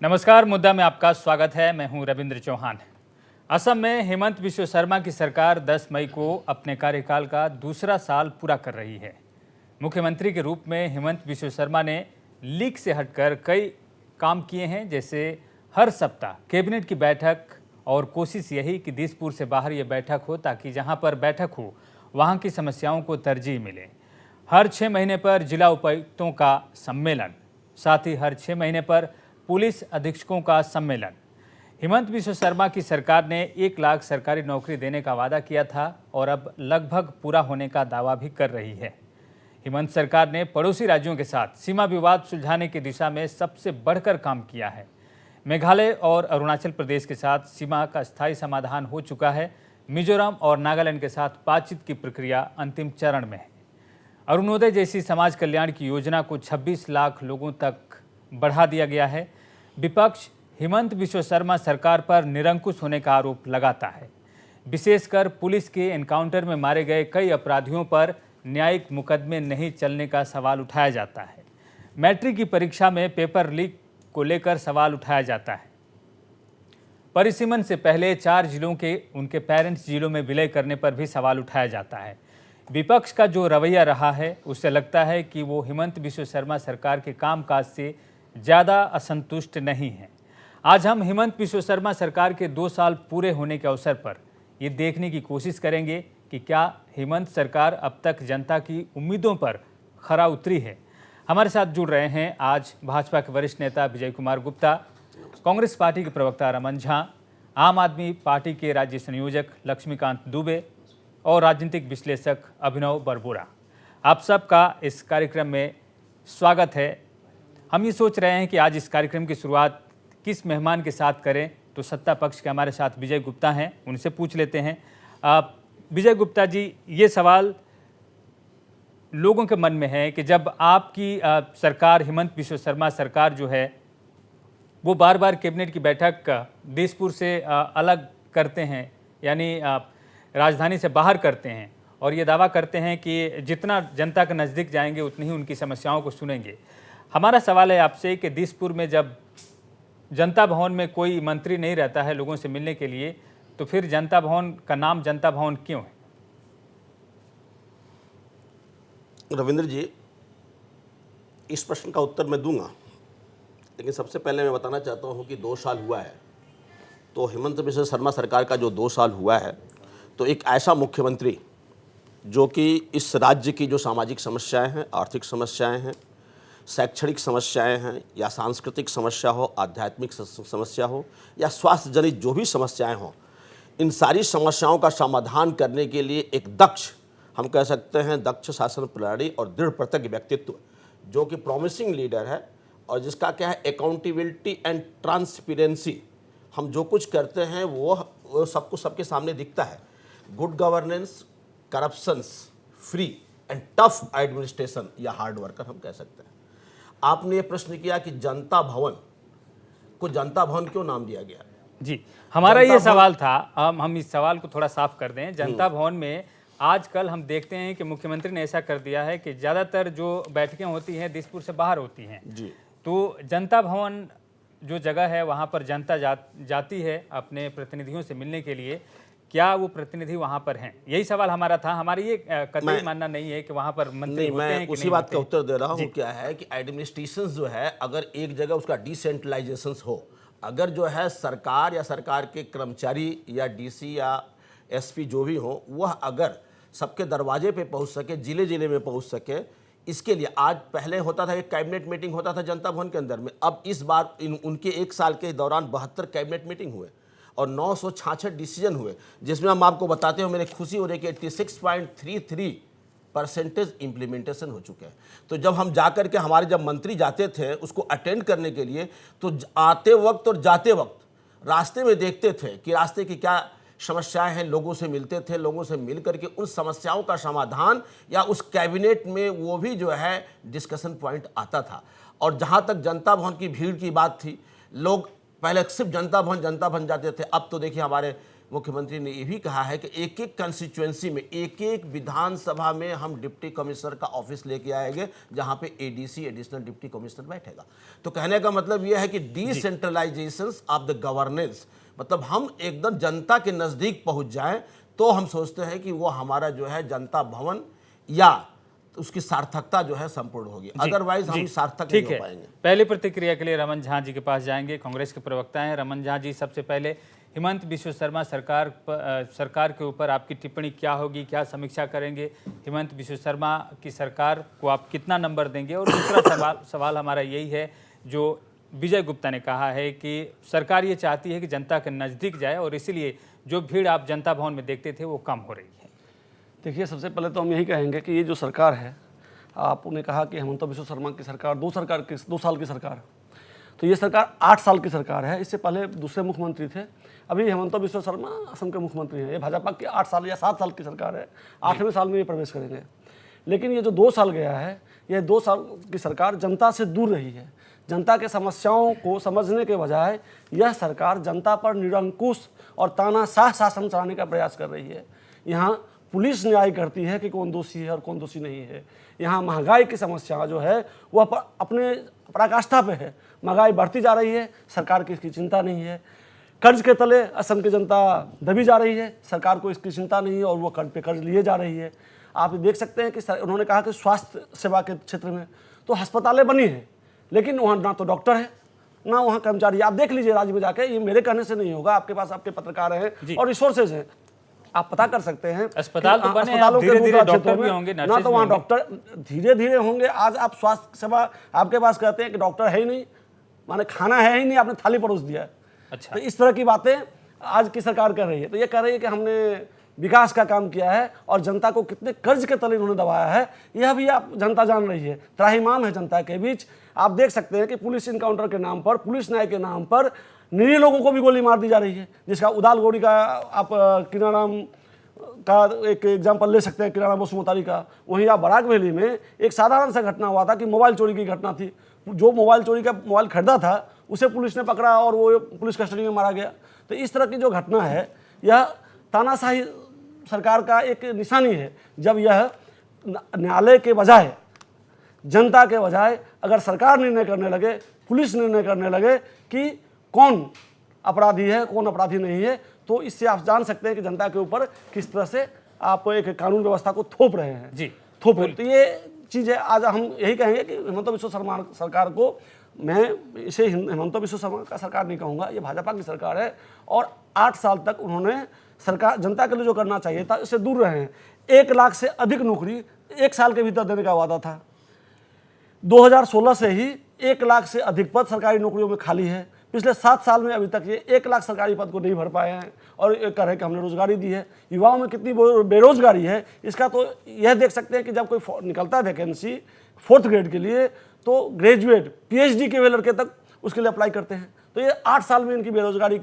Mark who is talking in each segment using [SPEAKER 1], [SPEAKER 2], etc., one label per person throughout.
[SPEAKER 1] नमस्कार, मुद्दा में आपका स्वागत है। मैं हूं रविंद्र चौहान। असम में हेमंत बिश्व शर्मा की सरकार 10 मई को अपने कार्यकाल का दूसरा साल पूरा कर रही है। मुख्यमंत्री के रूप में हेमंत बिश्व शर्मा ने लीक से हटकर कई काम किए हैं, जैसे हर सप्ताह कैबिनेट की बैठक और कोशिश यही कि दिसपुर से बाहर ये बैठक हो ताकि जहां पर बैठक हो वहां की समस्याओं को तरजीह मिले। हर 6 महीने पर जिला उपायुक्तों का सम्मेलन, साथ ही हर 6 महीने पर पुलिस अधीक्षकों का सम्मेलन। हेमंत बिश्व शर्मा की सरकार ने 1 लाख सरकारी नौकरी देने का वादा किया था और अब लगभग पूरा होने का दावा भी कर रही है। हेमंत सरकार ने पड़ोसी राज्यों के साथ सीमा विवाद सुलझाने की दिशा में सबसे बढ़कर काम किया है। मेघालय और अरुणाचल प्रदेश के साथ सीमा का स्थायी समाधान हो चुका है। मिजोरम और नागालैंड के साथ बातचीत की प्रक्रिया अंतिम चरण में है। अरुणोदय जैसी समाज कल्याण की योजना को 26 लाख लोगों तक बढ़ा दिया गया है। विपक्ष हेमंत बिश्व शर्मा सरकार पर निरंकुश होने का आरोप लगाता है। विशेषकर पुलिस के एनकाउंटर में मारे गए कई अपराधियों पर न्यायिक मुकदमे नहीं चलने का सवाल उठाया जाता है। मैट्रिक की परीक्षा में पेपर लीक को लेकर सवाल उठाया जाता है। परिसीमन से पहले 4 जिलों के उनके पेरेंट्स जिलों में विलय करने पर भी सवाल उठाया जाता है। विपक्ष का जो रवैया रहा है, उससे लगता है कि वो हेमंत बिश्व शर्मा सरकार के कामकाज से ज़्यादा असंतुष्ट नहीं हैं। आज हम हेमंत बिश्व शर्मा सरकार के 2 साल पूरे होने के अवसर पर ये देखने की कोशिश करेंगे कि क्या हेमंत सरकार अब तक जनता की उम्मीदों पर खरा उतरी है। हमारे साथ जुड़ रहे हैं आज भाजपा के वरिष्ठ नेता विजय कुमार गुप्ता, कांग्रेस पार्टी के प्रवक्ता रमन झा, आम आदमी पार्टी के राज्य संयोजक लक्ष्मीकांत दुबे और राजनीतिक विश्लेषक अभिनव बरबोरा। आप सबका इस कार्यक्रम में स्वागत है। हम ये सोच रहे हैं कि आज इस कार्यक्रम की शुरुआत किस मेहमान के साथ करें, तो सत्ता पक्ष के हमारे साथ विजय गुप्ता हैं, उनसे पूछ लेते हैं। विजय गुप्ता जी, ये सवाल लोगों के मन में है कि जब आपकी सरकार, हेमंत बिश्व शर्मा सरकार जो है, वो बार बार कैबिनेट की बैठक दिसपुर से अलग करते हैं, यानी राजधानी से बाहर करते हैं और ये दावा करते हैं कि जितना जनता के नज़दीक जाएंगे उतनी ही उनकी समस्याओं को सुनेंगे। हमारा सवाल है आपसे कि दिसपुर में जब जनता भवन में कोई मंत्री नहीं रहता है लोगों से मिलने के लिए, तो फिर जनता भवन का नाम जनता भवन क्यों है?
[SPEAKER 2] रविंद्र जी, इस प्रश्न का उत्तर मैं दूंगा, लेकिन सबसे पहले मैं बताना चाहता हूं कि 2 साल हुआ है। तो हेमंत बिश्व शर्मा सरकार का जो 2 साल हुआ है, तो एक ऐसा मुख्यमंत्री जो कि इस राज्य की जो सामाजिक समस्याएं हैं, आर्थिक समस्याएं हैं, शैक्षणिक समस्याएं हैं, या सांस्कृतिक समस्या हो, आध्यात्मिक समस्या हो, या स्वास्थ्य जनित जो भी समस्याएं हों, इन सारी समस्याओं का समाधान करने के लिए एक दक्ष, हम कह सकते हैं दक्ष शासन प्रणाली और दृढ़ प्रतिज्ञ व्यक्तित्व, जो कि प्रॉमिसिंग लीडर है और जिसका क्या है अकाउंटेबिलिटी एंड ट्रांसपेरेंसी, हम जो कुछ करते हैं वो सबको सबके सामने दिखता है। Good governance, corruptions free and tough administration, या हार्ड वर्कर हम कह सकते हैं। आपने ये प्रश्न किया कि जनता भवन को जनता भवन क्यों नाम दिया गया?
[SPEAKER 1] जी, हमारा ये सवाल था। हम इस सवाल को थोड़ा साफ कर दें। जनता भवन में आजकल हम देखते हैं कि मुख्यमंत्री ने ऐसा कर दिया है कि ज़्यादातर जो बैठकें होती हैं दिसपुर से बाहर होती हैं
[SPEAKER 2] जी।
[SPEAKER 1] तो जनता भवन जो जगह है वहाँ पर जनता जाती है अपने प्रतिनिधियों से मिलने के लिए। क्या वो प्रतिनिधि वहाँ पर हैं? यही सवाल हमारा था। हमारी ये कतई मानना नहीं है कि वहाँ पर मंत्री होते हैं कि
[SPEAKER 2] उसी
[SPEAKER 1] नहीं
[SPEAKER 2] बात का उत्तर दे रहा हूँ।
[SPEAKER 1] जी।
[SPEAKER 2] क्या है कि एडमिनिस्ट्रेशन जो है, अगर एक जगह उसका डिसेंट्रलाइजेशन हो, अगर जो है सरकार या सरकार के कर्मचारी या डीसी या एसपी जो भी हो, वह अगर सबके दरवाजे पे पहुंच सके, जिले जिले में पहुंच सके, इसके लिए आज पहले होता था कि कैबिनेट मीटिंग होता था जनता भवन के अंदर में। अब इस बार उनके 1 साल के दौरान 72 कैबिनेट मीटिंग हुए और 966 डिसीजन हुए, जिसमें हम आपको बताते हो, मेरे खुशी हो रही है कि 86.33% इम्प्लीमेंटेशन हो चुके हैं। तो जब हम जाकर के, हमारे जब मंत्री जाते थे उसको अटेंड करने के लिए, तो आते वक्त और जाते वक्त रास्ते में देखते थे कि रास्ते की क्या समस्याएं हैं, लोगों से मिलते थे, लोगों से मिल करके उन समस्याओं का समाधान या उस कैबिनेट में वो भी जो है डिस्कशन पॉइंट आता था। और जहाँ तक जनता भवन की भीड़ की बात थी, लोग पहले सिर्फ जनता भवन जाते थे। अब तो देखिए हमारे मुख्यमंत्री ने ये भी कहा है कि एक एक कंस्टिट्यूएंसी में, एक एक विधानसभा में हम डिप्टी कमिश्नर का ऑफिस लेके आएंगे, जहां पे एडीसी, एडिशनल डिप्टी कमिश्नर बैठेगा। तो कहने का मतलब यह है कि डिसेंट्रलाइजेशन ऑफ द गवर्नेंस, मतलब हम एकदम जनता के नज़दीक पहुंच जाएं, तो हम सोचते हैं कि वो हमारा जो है जनता भवन या उसकी सार्थकता जो है संपूर्ण होगी, अदरवाइज हम सार्थक नहीं हो पाएंगे।
[SPEAKER 1] पहली प्रतिक्रिया के लिए रमन झा जी के पास जाएंगे, कांग्रेस के प्रवक्ता हैं। रमन झा जी, सबसे पहले हिमंत बिश्व शर्मा सरकार के ऊपर आपकी टिप्पणी क्या होगी, क्या समीक्षा करेंगे? हिमंत बिश्व शर्मा की सरकार को आप कितना नंबर देंगे? और दूसरा सवाल हमारा यही है, जो विजय गुप्ता ने कहा है कि सरकार ये चाहती है कि जनता के नज़दीक जाए और इसीलिए जो भीड़ आप जनता भवन में देखते थे वो कम हो रही है।
[SPEAKER 3] देखिए, सबसे पहले तो हम यही कहेंगे कि ये जो सरकार है, आपने कहा कि हेमंत बिश्व शर्मा की सरकार 2 साल की सरकार, तो ये सरकार 8 साल की सरकार है। इससे पहले दूसरे मुख्यमंत्री थे, अभी हेमंत बिश्व शर्मा असम के मुख्यमंत्री हैं। ये भाजपा की 8 साल या 7 साल की सरकार है, 8वें साल में ये प्रवेश करेंगे। लेकिन ये जो 2 साल गया है, ये 2 साल की सरकार जनता से दूर रही है। जनता के समस्याओं को समझने के बजाय यह सरकार जनता पर निरंकुश और तानाशाह शासन चलाने का प्रयास कर रही है। यहाँ पुलिस न्याय करती है कि कौन दोषी है और कौन दोषी नहीं है। यहाँ महंगाई की समस्या जो है वह अपने पराकाष्ठा पे है। महंगाई बढ़ती जा रही है, सरकार की इसकी चिंता नहीं है। कर्ज के तले असम की जनता दबी जा रही है, सरकार को इसकी चिंता नहीं है और वो कर्ज पे कर्ज लिए जा रही है। आप देख सकते हैं कि उन्होंने कहा कि स्वास्थ्य सेवा के क्षेत्र में तो अस्पतालें बनी हैं, लेकिन वहाँ ना तो डॉक्टर है ना वहाँ कर्मचारी। आप देख लीजिए राज्य में जाके, ये मेरे कहने से नहीं होगा, आपके पास आपके पत्रकार हैं और रिसोर्सेज हैं, आप पता कर सकते हैं।
[SPEAKER 1] अस्पताल तो बने हैं, धीरे-धीरे डॉक्टर भी होंगे,
[SPEAKER 3] ना तो वहाँ डॉक्टर धीरे-धीरे होंगे। आज आप स्वास्थ्य सेवा आपके पास कहते हैं कि डॉक्टर है ही नहीं, माने खाना है ही नहीं, आपने थाली परोस दिया है।
[SPEAKER 1] अच्छा,
[SPEAKER 3] तो इस तरह की बातें आज की सरकार कर रही है। तो ये कह रही है कि हमने विकास का काम किया है और जनता को कितने कर्ज के तले उन्होंने दबाया है, यह भी आप जनता जान रही है। त्राहिमाम है जनता के बीच। आप देख सकते हैं कि पुलिस इनकाउंटर के नाम पर, पुलिस न्याय के नाम पर निरीह लोगों को भी गोली मार दी जा रही है। जिसका उदालगोड़ी का आप किनाराम का एक एग्जाम्पल ले सकते हैं, किराना बसुमतारी का। वहीं आप बराक वैली में एक साधारण सा घटना हुआ था कि मोबाइल चोरी की घटना थी। जो मोबाइल चोरी का मोबाइल खरीदा था उसे पुलिस ने पकड़ा और वो पुलिस कस्टडी में मारा गया। तो इस तरह की जो घटना है, यह तानाशाही सरकार का एक निशानी है। जब यह न्यायालय के बजाय, जनता के बजाय अगर सरकार निर्णय करने लगे, पुलिस निर्णय करने लगे कि कौन अपराधी है कौन अपराधी नहीं है, तो इससे आप जान सकते हैं कि जनता के ऊपर किस तरह से आप एक कानून व्यवस्था को थोप रहे हैं।
[SPEAKER 1] जी,
[SPEAKER 3] थोप रहे। तो ये चीज़ें आज हम यही कहेंगे कि हेमंत बिश्व शर्मा सरकार को, मैं इसे हेमंत बिश्व शर्मा का सरकार नहीं कहूँगा, ये भाजपा की सरकार है और 8 साल तक उन्होंने सरकार जनता के लिए जो करना चाहिए था इससे दूर रहे हैं। 1 लाख से अधिक नौकरी 1 साल के भीतर देने का वादा था। 2016 से ही 1 लाख से अधिक पद सरकारी नौकरियों में खाली है। पिछले 7 साल में अभी तक ये 1 लाख सरकारी पद को नहीं भर पाए हैं और ये कह रहे हैं कि हमने रोजगारी दी है। युवाओं में कितनी बेरोजगारी है, इसका तो यह देख सकते हैं कि जब कोई निकलता है वैकेंसी 4th ग्रेड के लिए, तो ग्रेजुएट PhD के वे लड़के तक उसके लिए अप्लाई करते हैं। तो ये 8 साल में इनकी बेरोजगारी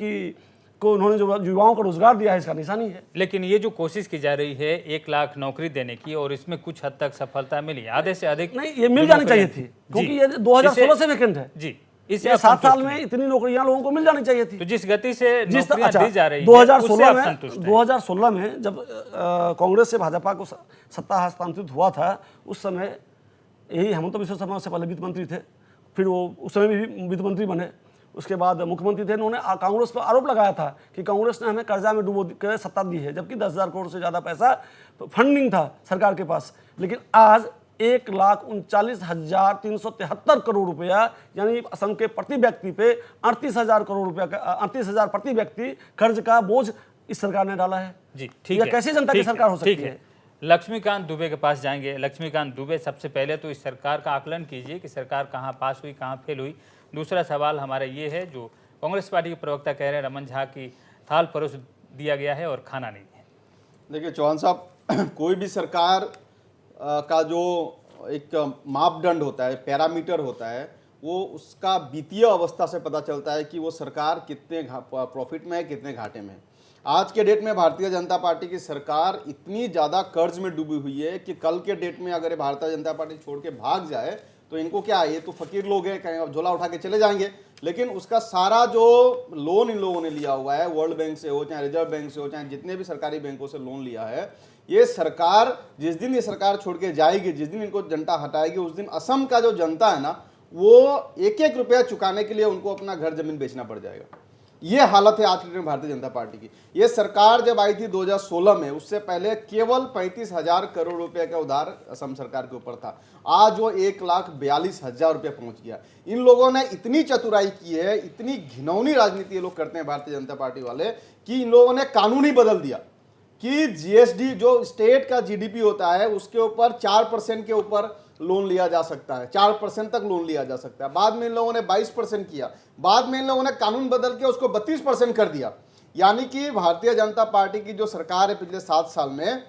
[SPEAKER 3] को उन्होंने जो युवाओं को रोजगार दिया है, इसका निशानी है।
[SPEAKER 1] लेकिन ये जो कोशिश की जा रही है 1 लाख नौकरी देने की, और इसमें कुछ हद तक सफलता मिली, आधे से अधिक
[SPEAKER 3] नहीं, ये मिल जानी चाहिए थी, क्योंकि ये 2016 से वैकेंट है
[SPEAKER 1] जी।
[SPEAKER 3] इस 7 साल में इतनी नौकरियां लोगों को मिल जानी चाहिए थी।
[SPEAKER 1] तो जिस गति से नौकरियां दी जा रही है,
[SPEAKER 3] 2016 में जब कांग्रेस से भाजपा को सत्ता हस्तांतरित हुआ था, उस समय यही हेमंत बिश्व शर्मा से पहले वित्त मंत्री थे, फिर वो उस समय भी वित्त मंत्री बने, उसके बाद मुख्यमंत्री थे। उन्होंने कांग्रेस पर आरोप लगाया था कि कांग्रेस ने हमें कर्जा में डुबो कर सत्ता दी है, जबकि 10,000 करोड़ से ज़्यादा पैसा फंडिंग था सरकार के पास। लेकिन आज 1,39,373 करोड़ रुपया, यानी असम के प्रति व्यक्ति पे 38,000 करोड़ रुपया का 38,000 प्रति व्यक्ति कर्ज का बोझ इस सरकार ने डाला है।
[SPEAKER 1] जी, ठीक है।
[SPEAKER 3] कैसी जनता की सरकार हो सकती है?
[SPEAKER 1] लक्ष्मीकांत दुबे के पास जाएंगे। लक्ष्मीकांत दुबे, सबसे पहले तो इस सरकार का आकलन कीजिए कि सरकार कहाँ पास हुई, कहाँ फेल हुई। दूसरा सवाल हमारा ये है, जो कांग्रेस पार्टी के प्रवक्ता कह रहे हैं रमन झा की थाल परोस दिया गया है और खाना नहीं है।
[SPEAKER 4] देखिए चौहान साहब, कोई भी सरकार का जो एक मापदंड होता है, पैरामीटर होता है, वो उसका वित्तीय अवस्था से पता चलता है कि वो सरकार कितने प्रॉफिट में है, कितने घाटे में है। आज के डेट में भारतीय जनता पार्टी की सरकार इतनी ज़्यादा कर्ज में डूबी हुई है कि कल के डेट में अगर भारतीय जनता पार्टी छोड़ के भाग जाए तो इनको क्या है, ये तो फकीर लोग हैं, कहीं अब झोला उठा के चले जाएंगे। लेकिन उसका सारा जो लोन इन लोगों ने लिया हुआ है, वर्ल्ड बैंक से हो, चाहे रिजर्व बैंक से हो, चाहे जितने भी सरकारी बैंकों से लोन लिया है, ये सरकार जिस दिन ये सरकार छोड़ के जाएगी, जिस दिन इनको जनता हटाएगी, उस दिन असम का जो जनता है ना, वो एक एक रुपया चुकाने के लिए उनको अपना घर जमीन बेचना पड़ जाएगा। ये हालत है आज की डेट में भारतीय जनता पार्टी की। ये सरकार जब आई थी 2016 में, उससे पहले केवल 35,000 करोड़ रुपए का उधार असम सरकार के ऊपर था। आज वो 1,42,000 रुपये पहुंच गया। इन लोगों ने इतनी चतुराई की है, इतनी घिनौनी राजनीति ये लोग करते हैं भारतीय जनता पार्टी वाले, कि इन लोगों ने कानून ही बदल दिया कि जीएसडी जो स्टेट का जीडीपी होता है उसके ऊपर 4% के ऊपर लोन लिया जा सकता है, 4% तक लोन लिया जा सकता है। बाद में इन लोगों ने 22% किया, बाद में इन लोगों ने कानून बदल के उसको 32% कर दिया। यानी कि भारतीय जनता पार्टी की जो सरकार है पिछले 7 साल में,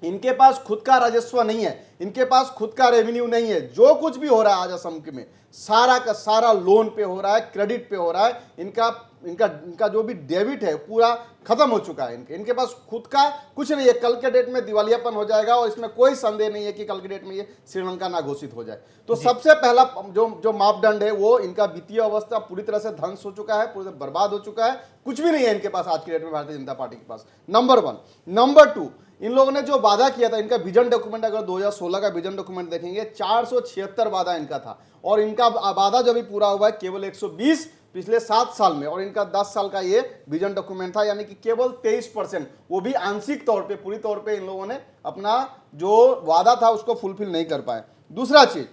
[SPEAKER 4] इनके पास खुद का राजस्व नहीं है, इनके पास खुद का रेवेन्यू नहीं है। जो कुछ भी हो रहा है आज असम में, सारा का सारा लोन पे हो रहा है, क्रेडिट पे हो रहा है। इनका इनका इनका जो भी डेबिट है पूरा खत्म हो चुका है। इनके पास खुद का कुछ नहीं है। कल के डेट में दिवालियापन हो जाएगा और इसमें कोई संदेह नहीं है कि कल के डेट में ये श्रीलंका ना घोषित हो जाए। तो सबसे पहला जो मापदंड है वो इनका वित्तीय अवस्था पूरी तरह से ध्वंस हो चुका है, पूरी तरह बर्बाद हो चुका है। कुछ भी नहीं है इनके पास आज की डेट में भारतीय जनता पार्टी के पास। नंबर 1। नंबर 2, इन लोगों ने जो वादा किया था, इनका विजन डॉक्यूमेंट, अगर 2016 का विजन डॉक्यूमेंट देखेंगे, 476 वादा इनका था और इनका वादा जो भी पूरा हुआ है केवल 120 पिछले 7 साल में। और इनका 10 साल का ये विजन डॉक्यूमेंट था, यानी कि केवल 23%, वो भी आंशिक तौर पे, पूरी तौर पे इन लोगों ने अपना जो वादा था उसको फुलफिल नहीं कर पाए। दूसरा चीज,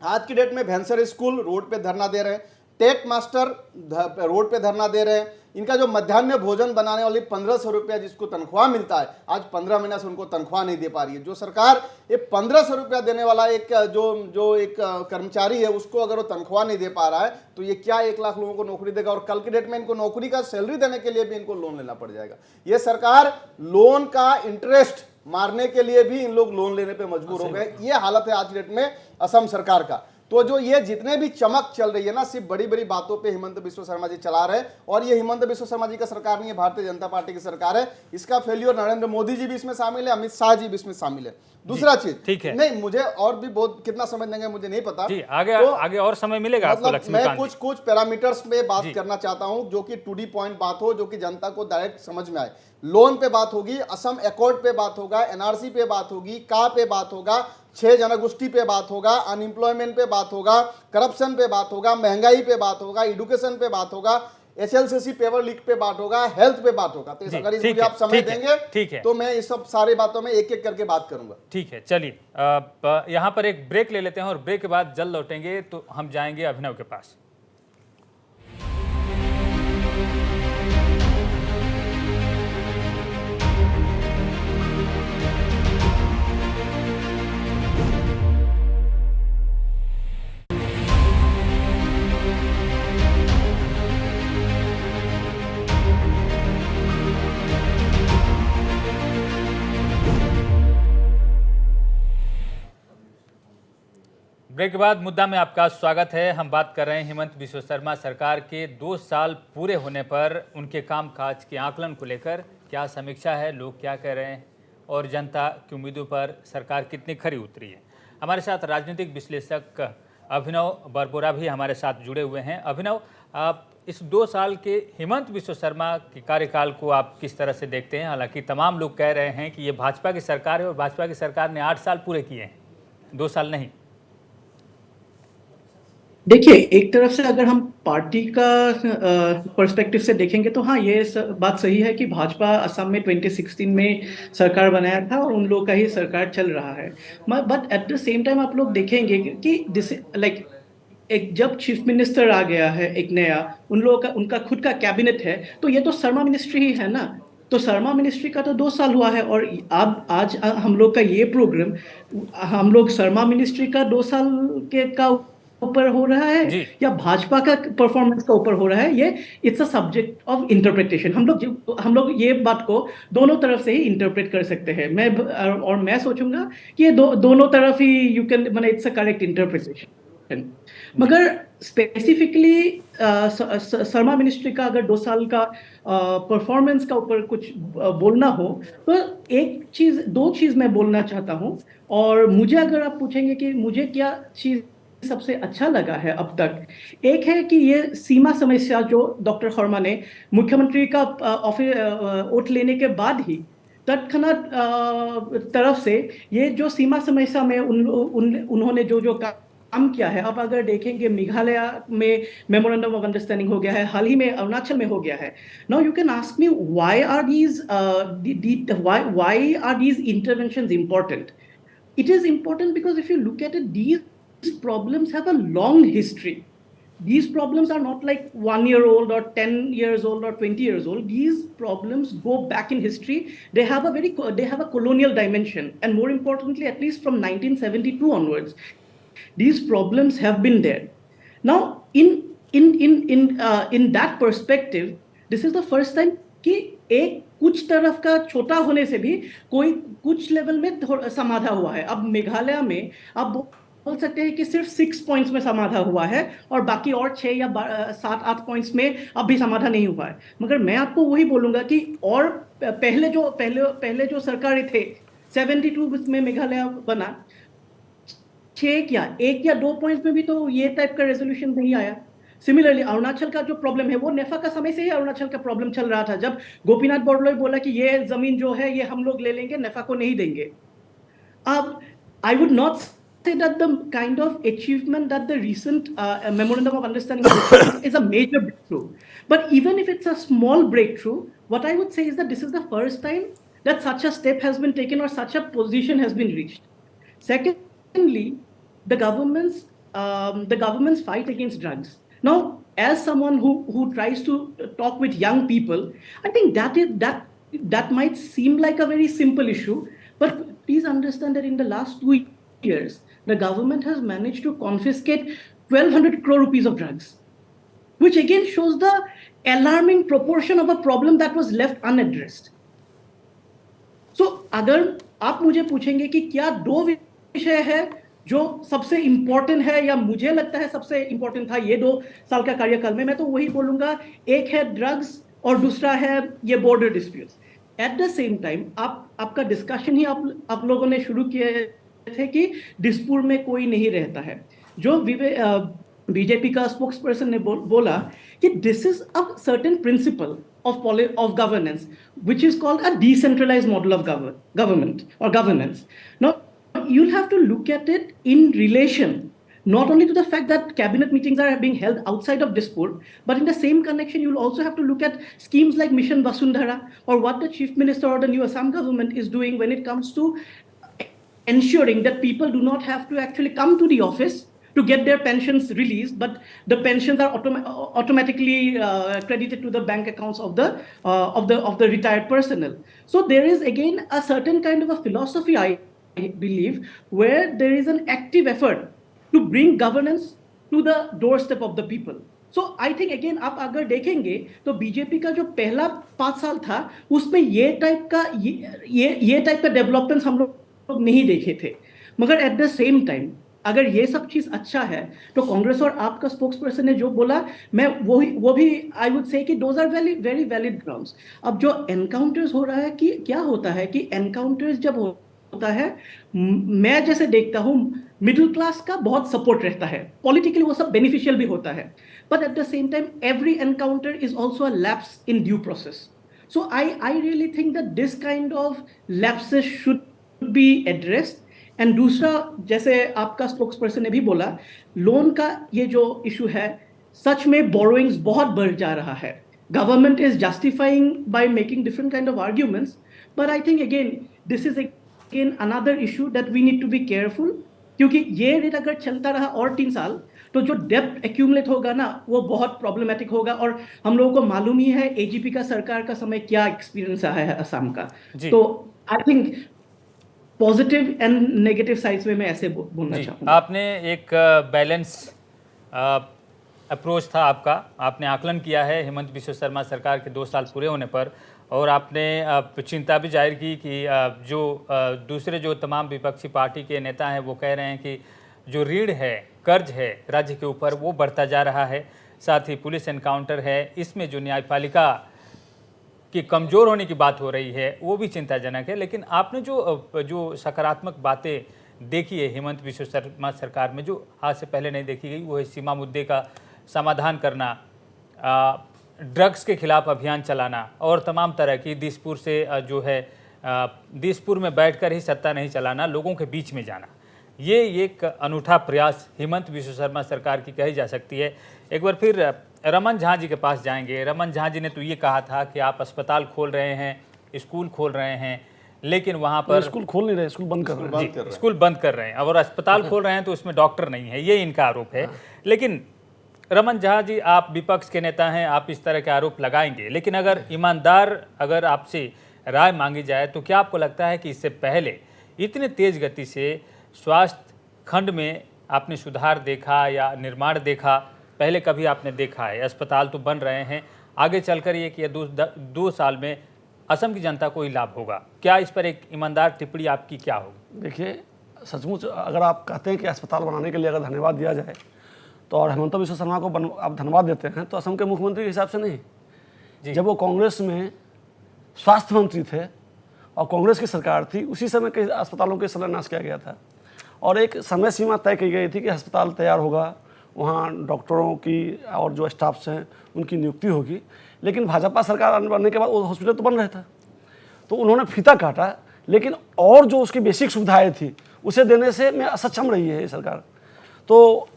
[SPEAKER 4] आज की डेट में भेंसर स्कूल रोड पे धरना दे रहे हैं, टेट मास्टर रोड पे धरना दे रहे हैं। इनका जो मध्याह्न भोजन बनाने वाली 1500 रुपया जिसको तनख्वाह मिलता है, आज 15 महीना से उनको तनख्वाह नहीं दे पा रही है। जो सरकार ये 1500 रुपया देने वाला एक जो एक कर्मचारी है उसको अगर वो तनख्वाह नहीं दे पा रहा है, तो ये क्या 1 लाख लोगों को नौकरी देगा? और कल की डेट में इनको नौकरी का सैलरी देने के लिए भी इनको लोन लेना पड़ जाएगा। ये सरकार लोन का इंटरेस्ट मारने के लिए भी इन लोग लोन लेने पे मजबूर हो गए। ये हालत है आज की डेट में असम सरकार का। तो जो ये जितने भी चमक चल रही है ना, सिर्फ बड़ी बड़ी बातों पे हिमंत बिस्वा शर्मा जी चला रहे हैं। और ये हिमंत बिस्वा शर्मा जी का सरकार नहीं है, भारतीय जनता पार्टी की सरकार है। इसका फेल्यूर नरेंद्र मोदी जी भी इसमें शामिल है, अमित शाह जी भी इसमें शामिल है। दूसरा चीज,
[SPEAKER 1] ठीक है,
[SPEAKER 4] नहीं मुझे और भी बहुत कितना समय देंगे मुझे नहीं पता
[SPEAKER 1] जी, आगे और समय मिलेगा आपको।
[SPEAKER 4] मतलब मैं कुछ पैरामीटर्स में बात करना चाहता हूं जो कि टू डी पॉइंट बात हो, जो कि जनता को डायरेक्ट समझ में आए। लोन पे बात होगी, असम एकॉर्ड पे बात होगा, एनआरसी पे बात होगी, का पे बात होगा, 6 जनगोष्ठी पे बात होगा, अनएम्प्लॉयमेंट पे बात होगा, करप्शन पे बात होगा, महंगाई पे बात होगा, एजुकेशन पे बात होगा, एचएलसीसी पेपर लीक पे बात होगा, हेल्थ पे बात होगा। तो अगर इस मुझे आप समय देंगे तो मैं इस सब सारी बातों में एक एक करके बात करूंगा।
[SPEAKER 1] ठीक है, चलिए यहाँ पर एक ब्रेक ले लेते हैं और ब्रेक के बाद जल्द लौटेंगे तो हम जाएंगे अभिनव के पास। ब्रेक के बाद मुद्दा में आपका स्वागत है। हम बात कर रहे हैं हिमंत बिस्वा शर्मा सरकार के 2 साल पूरे होने पर उनके कामकाज के आकलन को लेकर क्या समीक्षा है, लोग क्या कह रहे हैं और जनता की उम्मीदों पर सरकार कितनी खरी उतरी है। हमारे साथ राजनीतिक विश्लेषक अभिनव बरबोरा भी हमारे साथ जुड़े हुए हैं। अभिनव, आप इस 2 साल के हिमंत बिस्वा शर्मा के कार्यकाल को आप किस तरह से देखते हैं? हालांकि तमाम लोग कह रहे हैं कि ये भाजपा की सरकार है और भाजपा की सरकार ने 8 साल पूरे किए हैं, 2 साल नहीं।
[SPEAKER 5] देखिए, एक तरफ से अगर हम पार्टी का पर्सपेक्टिव से देखेंगे तो हाँ, ये बात सही है कि भाजपा असम में 2016 में सरकार बनाया था और उन लोगों का ही सरकार चल रहा है। But at the same time आप लोग देखेंगे कि एक जब चीफ मिनिस्टर आ गया है एक नया, उन लोगों का उनका खुद का कैबिनेट है, तो ये तो शर्मा मिनिस्ट्री ही है ना। तो शर्मा मिनिस्ट्री का तो 2 साल हुआ है और अब आज हम लोग का ये प्रोग्राम, हम लोग शर्मा मिनिस्ट्री का 2 साल का ऊपर हो रहा है या भाजपा का परफॉर्मेंस का ऊपर हो रहा है, ये it's a subject of interpretation. हम लोग ये बात को दोनों तरफ से ही इंटरप्रेट कर सकते हैं। मैं सोचूंगा कि ये दोनों तरफ ही यू कैन, माने इट्स अ करेक्ट इंटरप्रिटेशन। मगर स्पेसिफिकली शर्मा मिनिस्ट्री का अगर 2 साल का परफॉर्मेंस का ऊपर कुछ बोलना हो तो 2 चीज मैं बोलना चाहता हूँ। और मुझे अगर आप पूछेंगे कि मुझे क्या चीज सबसे अच्छा लगा है अब तक, एक है कि ये सीमा समस्या जो डॉक्टर शर्मा ने मुख्यमंत्री का ऑफिस ओट लेने के बाद ही तत्क्षणात तरफ से ये जो सीमा समस्या में उन्होंने जो जो काम किया है, अब अगर देखेंगे मेघालय में मेमोरेंडम ऑफ अंडरस्टैंडिंग हो गया है, हाल ही में अरुणाचल में हो गया है. Now you can ask me why are these interventions important. It is important because if you look at it, these problems have a long history. These problems are not like 1 year old or 10 years old or 20 years old. These problems go back in history. They have a colonial dimension, and more importantly, at least from 1972 onwards, these problems have been there. Now, in that perspective, this is the first time कि एक कुछ तरफ का छोटा होने से भी कोई कुछ लेवल में समाधान हुआ है. अब मेघालय में आप बोल सकते हैं कि सिर्फ 6 पॉइंट्स में समाधान हुआ है और बाकी और 6 या 7-8 पॉइंट्स में अब भी समाधान नहीं हुआ है. मगर मैं आपको वही बोलूंगा कि और पहले जो सरकारें थे 72 में मेघालय बना, 1 या 2 पॉइंट्स में भी तो ये टाइप का रेजोल्यूशन नहीं आया. सिमिलरली अरुणाचल का जो प्रॉब्लम है वो नेफा का समय से ही अरुणाचल का प्रॉब्लम चल रहा था, जब गोपीनाथ बोरदोलोई बोला कि ये जमीन जो है ये हम लोग ले लेंगे, नेफा को नहीं देंगे. अब I would not say that the kind of achievement that the recent memorandum of understanding is a major breakthrough. But even if it's a small breakthrough, what I would say is that this is the first time that such a step has been taken or such a position has been reached. Secondly, the government's fight against drugs. Now, as someone who tries to talk with young people, I think that might seem like a very simple issue, but please understand that in the last 2 years, the government has managed to confiscate 1,200 crore rupees of drugs, which again shows the alarming proportion of a problem that was left unaddressed. So, अगर आप मुझे पूछेंगे कि क्या 2 विषय है जो सबसे इंपॉर्टेंट है या मुझे लगता है सबसे इंपॉर्टेंट था ये 2 साल का कार्यकाल में, मैं तो वही बोलूंगा, एक है ड्रग्स और दूसरा है ये border disputes. At the same time आपका डिस्कशन ही आप लोगों ने शुरू किए थे कि दिसपुर में कोई नहीं रहता है. जो बीजेपी का स्पोक्स पर्सन ने बोला कि this is a certain principle of governance which is called a decentralized model of government or governance. Now you'll have to look at it in relation not only to the fact that cabinet meetings are being held outside of Dispur, but in the same connection you'll also have to look at schemes like Mission Vasundhara or what the chief minister or the new Assam government is doing when it comes to ensuring that people do not have to actually come to the office to get their pensions released, but the pensions are automatically credited to the bank accounts of the retired personnel. So there is again a certain kind of a philosophy, I believe, where there is an active effort to bring governance to the doorstep of the people. So I think again आप अगर देखेंगे तो BJP का जो पहला 5 साल था उसमें ये टाइप का डेवलपमेंट्स हम लोग नहीं देखे थे. मगर एट द सेम टाइम अगर ये सब चीज अच्छा है तो कांग्रेस और आपका स्पोक्स पर्सन ने जो बोला, मैं वो भी आई would say that those are very very valid grounds. अब जो एनकाउंटर्स हो रहा है कि क्या होता है कि एनकाउंटर्स जब होता है, मैं जैसे देखता हूं मिडिल क्लास का बहुत सपोर्ट रहता है, पॉलिटिकली वो सब बेनिफिशियल भी होता है, but at the same time every encounter is also a lapse in due process. So I really think that this kind of lapses should be addressed. And दूसरा, जैसे आपका स्पोक्स पर्सन ने भी बोला, लोन का ये जो इशू है, सच में बोरोइंग्स बहुत बढ़ जा रहा है. Government is justifying by making different kind of arguments, but I think again this is again another issue that we need to be careful, क्योंकि ये रेट अगर चलता रहा और 3 साल तो जो डेब्ट एक्यूमुलेट होगा ना वो बहुत प्रॉब्लमेटिक होगा. और हम लोगों को मालूम ही है एजीपी का सरकार का समय क्या एक्सपीरियंस रहा है असम का. तो I think positive and negative sides में मैं ऐसे बोलना चाहूँगा.
[SPEAKER 1] आपने एक बैलेंस अप्रोच था आपका, आपने आकलन किया है हेमंत बिश्व शर्मा सरकार के 2 साल पूरे होने पर, और आपने चिंता भी जाहिर की कि जो दूसरे जो तमाम विपक्षी पार्टी के नेता हैं वो कह रहे हैं कि जो ऋण है, कर्ज है राज्य के ऊपर वो बढ़ता जा रहा है. साथ ही पुलिस एनकाउंटर है, इसमें जो न्यायपालिका कि कमज़ोर होने की बात हो रही है वो भी चिंताजनक है. लेकिन आपने जो सकारात्मक बातें देखी है हेमंत बिश्व शर्मा सरकार में, जो आज से पहले नहीं देखी गई, वो है सीमा मुद्दे का समाधान करना, ड्रग्स के खिलाफ अभियान चलाना और तमाम तरह की दिसपुर से जो है दिसपुर में बैठकर ही सत्ता नहीं चलाना, लोगों के बीच में जाना। ये एक अनूठा प्रयास हेमंत बिश्व शर्मा सरकार की कही जा सकती है। एक बार फिर रमन झा जी के पास जाएंगे। रमन झा जी ने तो ये कहा था कि आप अस्पताल खोल रहे हैं, स्कूल खोल रहे हैं, लेकिन वहाँ पर
[SPEAKER 3] स्कूल खोल नहीं रहे, स्कूल बंद कर रहे हैं।
[SPEAKER 1] स्कूल बंद कर रहे हैं और अस्पताल खोल रहे हैं तो उसमें डॉक्टर नहीं है, ये इनका आरोप है। लेकिन रमन झा जी, आप विपक्ष के नेता हैं, आप इस तरह के आरोप लगाएंगे, लेकिन अगर ईमानदार अगर आपसे राय मांगी जाए तो क्या आपको लगता है कि इससे पहले इतने तेज गति से स्वास्थ्य खंड में आपने सुधार देखा या निर्माण देखा? पहले कभी आपने देखा है? अस्पताल तो बन रहे हैं, आगे चलकर ये कि 2 साल में असम की जनता को ही लाभ होगा। क्या इस पर एक ईमानदार टिप्पणी आपकी क्या होगी?
[SPEAKER 3] देखिए, सचमुच अगर आप कहते हैं कि अस्पताल बनाने के लिए अगर धन्यवाद दिया जाए तो, और हेमंत बिश्व शर्मा को आप धन्यवाद देते हैं, तो असम के मुख्यमंत्री के हिसाब से नहीं। जब वो कांग्रेस में स्वास्थ्य मंत्री थे और कांग्रेस की सरकार थी, उसी समय के अस्पतालों के शिलान्यास किया गया था और एक समय सीमा तय की गई थी कि अस्पताल तैयार होगा, वहाँ डॉक्टरों की और जो स्टाफ्स हैं उनकी नियुक्ति होगी। लेकिन भाजपा सरकार बनने के बाद वो हॉस्पिटल तो बन रहा था, तो उन्होंने फीता काटा, लेकिन और जो उसकी बेसिक सुविधाएं थी उसे देने से में असक्षम रही है ये सरकार। तो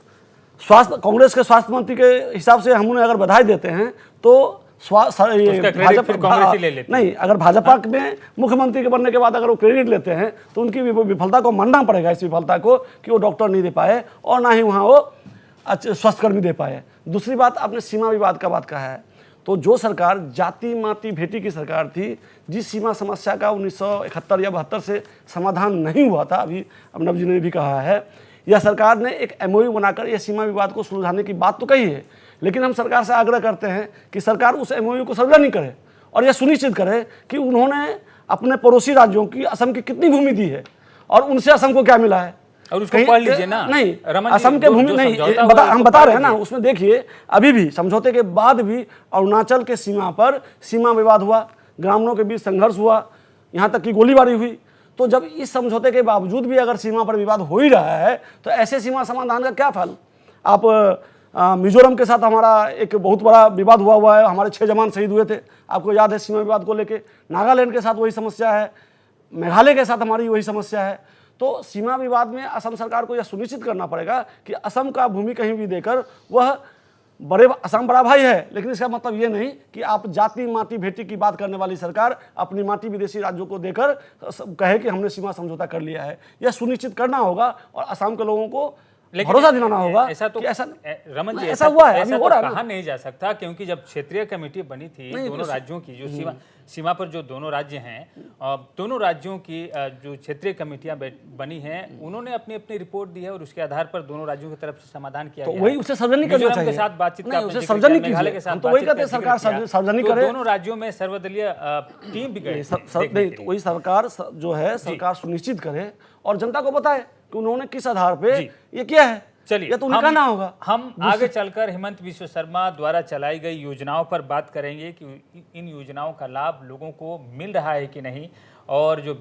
[SPEAKER 3] कांग्रेस के स्वास्थ्य मंत्री के हिसाब से हम उन्हें अगर बधाई देते हैं तो नहीं, अगर भाजपा में मुख्यमंत्री के बनने के बाद अगर वो क्रेडिट लेते हैं तो उनकी विफलता को मानना पड़ेगा, इस विफलता को, कि वो डॉक्टर नहीं दे पाए और ना ही वहाँ वो स्वास्थ्यकर्मी दे पाए। दूसरी बात, आपने सीमा विवाद का बात कहा है, तो जो सरकार जाति माति भेटी की सरकार थी, जिस सीमा समस्या का 1971 या 72 से समाधान नहीं हुआ था, अभी अभिनव जी ने भी कहा है, यह सरकार ने एक MOU बनाकर यह सीमा विवाद को सुलझाने की बात तो कही है, लेकिन हम सरकार से आग्रह करते हैं कि सरकार उस MOU को सार्वजनिक नहीं करे और यह सुनिश्चित करे कि उन्होंने अपने पड़ोसी राज्यों की असम की कितनी भूमि दी है और उनसे असम को क्या मिला है,
[SPEAKER 1] और उसको पढ़ लीजिए ना।
[SPEAKER 3] नहीं, असम के भूमि नहीं, हम बता रहे हैं ना, उसमें देखिए अभी भी समझौते के बाद भी अरुणाचल के सीमा पर सीमा विवाद हुआ, ग्रामीणों के बीच संघर्ष हुआ, यहाँ तक कि गोलीबारी हुई। तो जब इस समझौते के बावजूद भी अगर सीमा पर विवाद हो ही रहा है तो ऐसे सीमा समाधान का क्या फल? आप मिजोरम के साथ हमारा एक बहुत बड़ा विवाद हुआ है, हमारे 6 जवान शहीद हुए थे, आपको याद है, सीमा विवाद को लेके। नागालैंड के साथ वही समस्या है, मेघालय के साथ हमारी वही समस्या है। तो सीमा विवाद में असम सरकार को यह सुनिश्चित करना पड़ेगा कि असम का भूमि कहीं भी देकर वह असम बड़ा भाई है, लेकिन इसका मतलब ये नहीं कि आप जाति माति भेटी की बात करने वाली सरकार अपनी माटी विदेशी राज्यों को देकर कहे कि हमने सीमा समझौता कर लिया है। यह सुनिश्चित करना होगा और असम के लोगों को भरोसा दिलाना होगा।
[SPEAKER 1] ऐसा तो रमन जी,
[SPEAKER 3] ऐसा हुआ है,
[SPEAKER 1] ऐसा तो कहा नहीं जा सकता, क्योंकि जब क्षेत्रीय कमेटी बनी थी दोनों राज्यों की, जो सीमा पर जो दोनों राज्य हैं, दोनों राज्यों की जो क्षेत्रीय कमेटियां बनी हैं, उन्होंने अपनी अपनी रिपोर्ट दी है और उसके आधार पर दोनों राज्यों की तरफ से समाधान किया गया।
[SPEAKER 3] वही उसे सार्वजनिक करना चाहिए,
[SPEAKER 1] के साथ बातचीत का,
[SPEAKER 3] सार्वजनिक के साथ, तो वही कहते हैं सरकार सार्वजनिक करे।
[SPEAKER 1] दोनों राज्यों में सर्वदलीय टीम भी गई,
[SPEAKER 3] तो वही सरकार जो है, सरकार सुनिश्चित करे और जनता को बताए कि उन्होंने किस आधार पे ये किया है।
[SPEAKER 1] चलिए,
[SPEAKER 3] तो कहना होगा।
[SPEAKER 1] हम आगे चलकर हेमंत बिश्व शर्मा द्वारा चलाई गई योजनाओं पर बात करेंगे कि इन योजनाओं का लाभ लोगों को मिल रहा है कि नहीं, और जो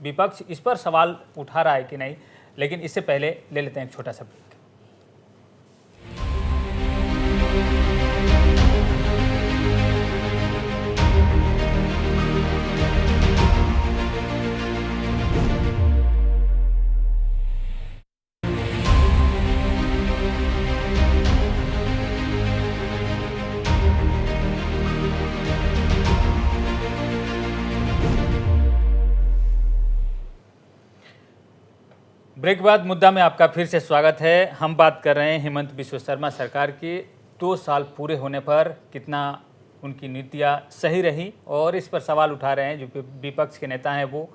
[SPEAKER 1] विपक्ष इस पर सवाल उठा रहा है कि नहीं। लेकिन इससे पहले ले लेते हैं एक छोटा सा ब्रेक। ब्रेक बाद मुद्दा में आपका फिर से स्वागत है। हम बात कर रहे हैं हेमंत बिश्व शर्मा सरकार के 2 साल पूरे होने पर कितना उनकी नीतियां सही रही, और इस पर सवाल उठा रहे हैं जो विपक्ष के नेता हैं। वो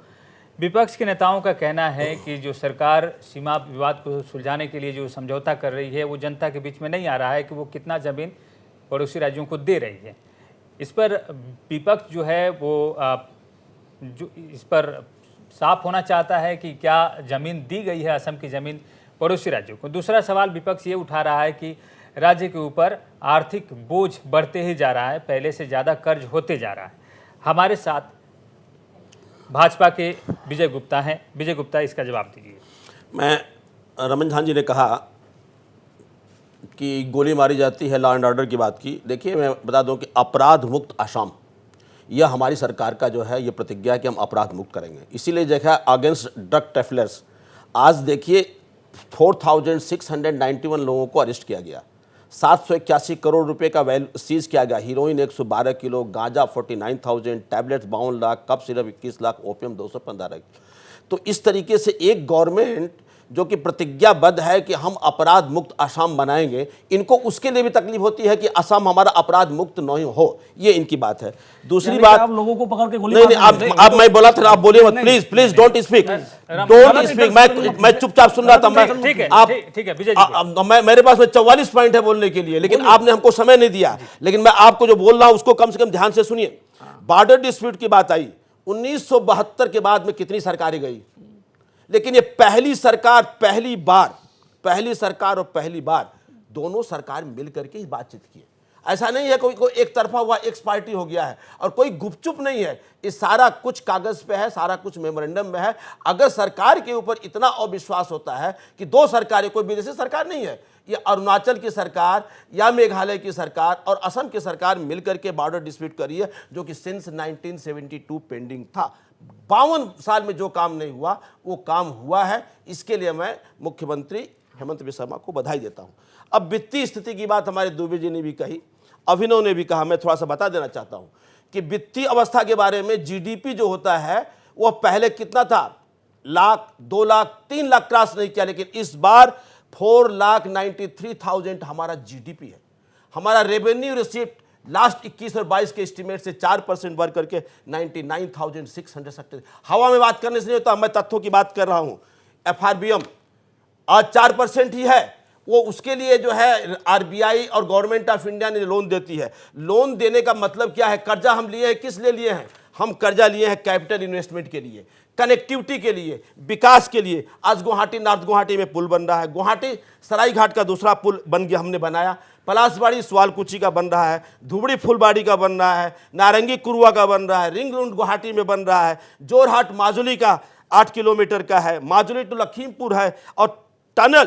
[SPEAKER 1] विपक्ष के नेताओं का कहना है कि जो सरकार सीमा विवाद को सुलझाने के लिए जो समझौता कर रही है, वो जनता के बीच में नहीं आ रहा है कि वो कितना ज़मीन पड़ोसी राज्यों को दे रही है। इस पर विपक्ष जो है वो जो इस पर साफ होना चाहता है कि क्या ज़मीन दी गई है असम की ज़मीन पड़ोसी राज्यों को। दूसरा सवाल विपक्ष ये उठा रहा है कि राज्य के ऊपर आर्थिक बोझ बढ़ते ही जा रहा है, पहले से ज़्यादा कर्ज होते जा रहा है। हमारे साथ भाजपा के विजय गुप्ता हैं। विजय गुप्ता, इसका जवाब दीजिए।
[SPEAKER 2] मैं रमन झान जी ने कहा कि गोली मारी जाती है, लॉ एंड ऑर्डर की बात की। देखिए, मैं बता दूं कि अपराध मुक्त असम, यह हमारी सरकार का जो है ये प्रतिज्ञा है कि हम अपराध मुक्त करेंगे। इसीलिए देखा अगेंस्ट ड्रग ट्रैफलर्स, आज देखिए 4691 लोगों को अरेस्ट किया गया, 781 करोड़ रुपए का वैल्यू सीज किया गया, हीरोइन 112 किलो, गांजा 49,000, tablets 52 lakh, cup syrup 21 lakh, opium 215। तो इस तरीके से एक गवर्नमेंट जो कि प्रतिज्ञाबद्ध है कि हम अपराध मुक्त असम बनाएंगे, इनको उसके लिए भी तकलीफ होती है कि असम हमारा अपराध मुक्त नहीं हो, ये इनकी बात है। दूसरी बात,
[SPEAKER 3] आप लोगों को पकड़ के गोली
[SPEAKER 2] नहीं, आप मैं बोला था, आप बोलिए मत, please please don't speak, don't speak. मैं चुपचाप सुन रहा था। मैं
[SPEAKER 1] ठीक है,
[SPEAKER 2] आप
[SPEAKER 1] ठीक है विजय जी।
[SPEAKER 2] मैं मेरे पास में 44 पॉइंट है बोलने के लिए, लेकिन आपने हमको समय नहीं दिया। लेकिन मैं आपको जो बोल रहा हूं उसको कम से कम ध्यान से सुनिए। बॉर्डर डिस्प्यूट की बात आई, 1972 के बाद में कितनी सरकारें गई, लेकिन ये पहली सरकार और पहली बार दोनों सरकार मिल करके ही बातचीत की। ऐसा नहीं है कोई एक तरफा हुआ, एक्स पार्टी हो गया है, और कोई गुपचुप नहीं है। ये सारा कुछ कागज पे है, सारा कुछ मेमोरेंडम में है। अगर सरकार के ऊपर इतना अविश्वास होता है कि दो सरकारें, कोई विदेशी सरकार नहीं है, ये अरुणाचल की सरकार या मेघालय की सरकार और असम की सरकार मिलकर के बॉर्डर डिस्प्यूट करी है, जो कि सिंस 1972 पेंडिंग था। 52 साल में जो काम नहीं हुआ वो काम हुआ है। इसके लिए मैं मुख्यमंत्री हेमंत बिस्वा शर्मा को बधाई देता हूं। अब वित्तीय स्थिति की बात हमारे दुबे जी ने भी कही, अभिनव ने भी कहा। मैं थोड़ा सा बता देना चाहता हूं कि वित्तीय अवस्था के बारे में जीडीपी जो होता है वो पहले कितना था, लाख, 2 लाख, 3 लाख क्रॉस नहीं किया, लेकिन इस बार 4,93,000 हमारा जीडीपी है। हमारा रेवेन्यू रिसीप्ट लास्ट 21 और 22 के एस्टीमेट से 4% बढ़ करके 99,670। हवा में बात करने से नहीं होता, मैं तथ्यों की बात कर रहा हूं। एफआरबीएम आज 4% ही है, वो उसके लिए जो है आरबीआई और गवर्नमेंट ऑफ इंडिया ने लोन देती है। लोन देने का मतलब क्या है, कर्जा हम लिए हैं, किस लिए लिए हैं? हम कर्जा लिए हैं कैपिटल इन्वेस्टमेंट के लिए, कनेक्टिविटी के लिए, विकास के लिए। आज गुवाहाटी, नॉर्थ गुवाहाटी में पुल बन रहा है, गुवाहाटी सरायघाट का दूसरा पुल बन गया, हमने बनाया। पलासबाड़ी सुआलकुची का बन रहा है, धुबड़ी फुलबाड़ी का बन रहा है, नारंगी कुरुआ का बन रहा है, रिंग रोड गुवाहाटी में बन रहा है, जोरहाट माजुली का 8 किलोमीटर का है, माजुली टू लखीमपुर है, और टनल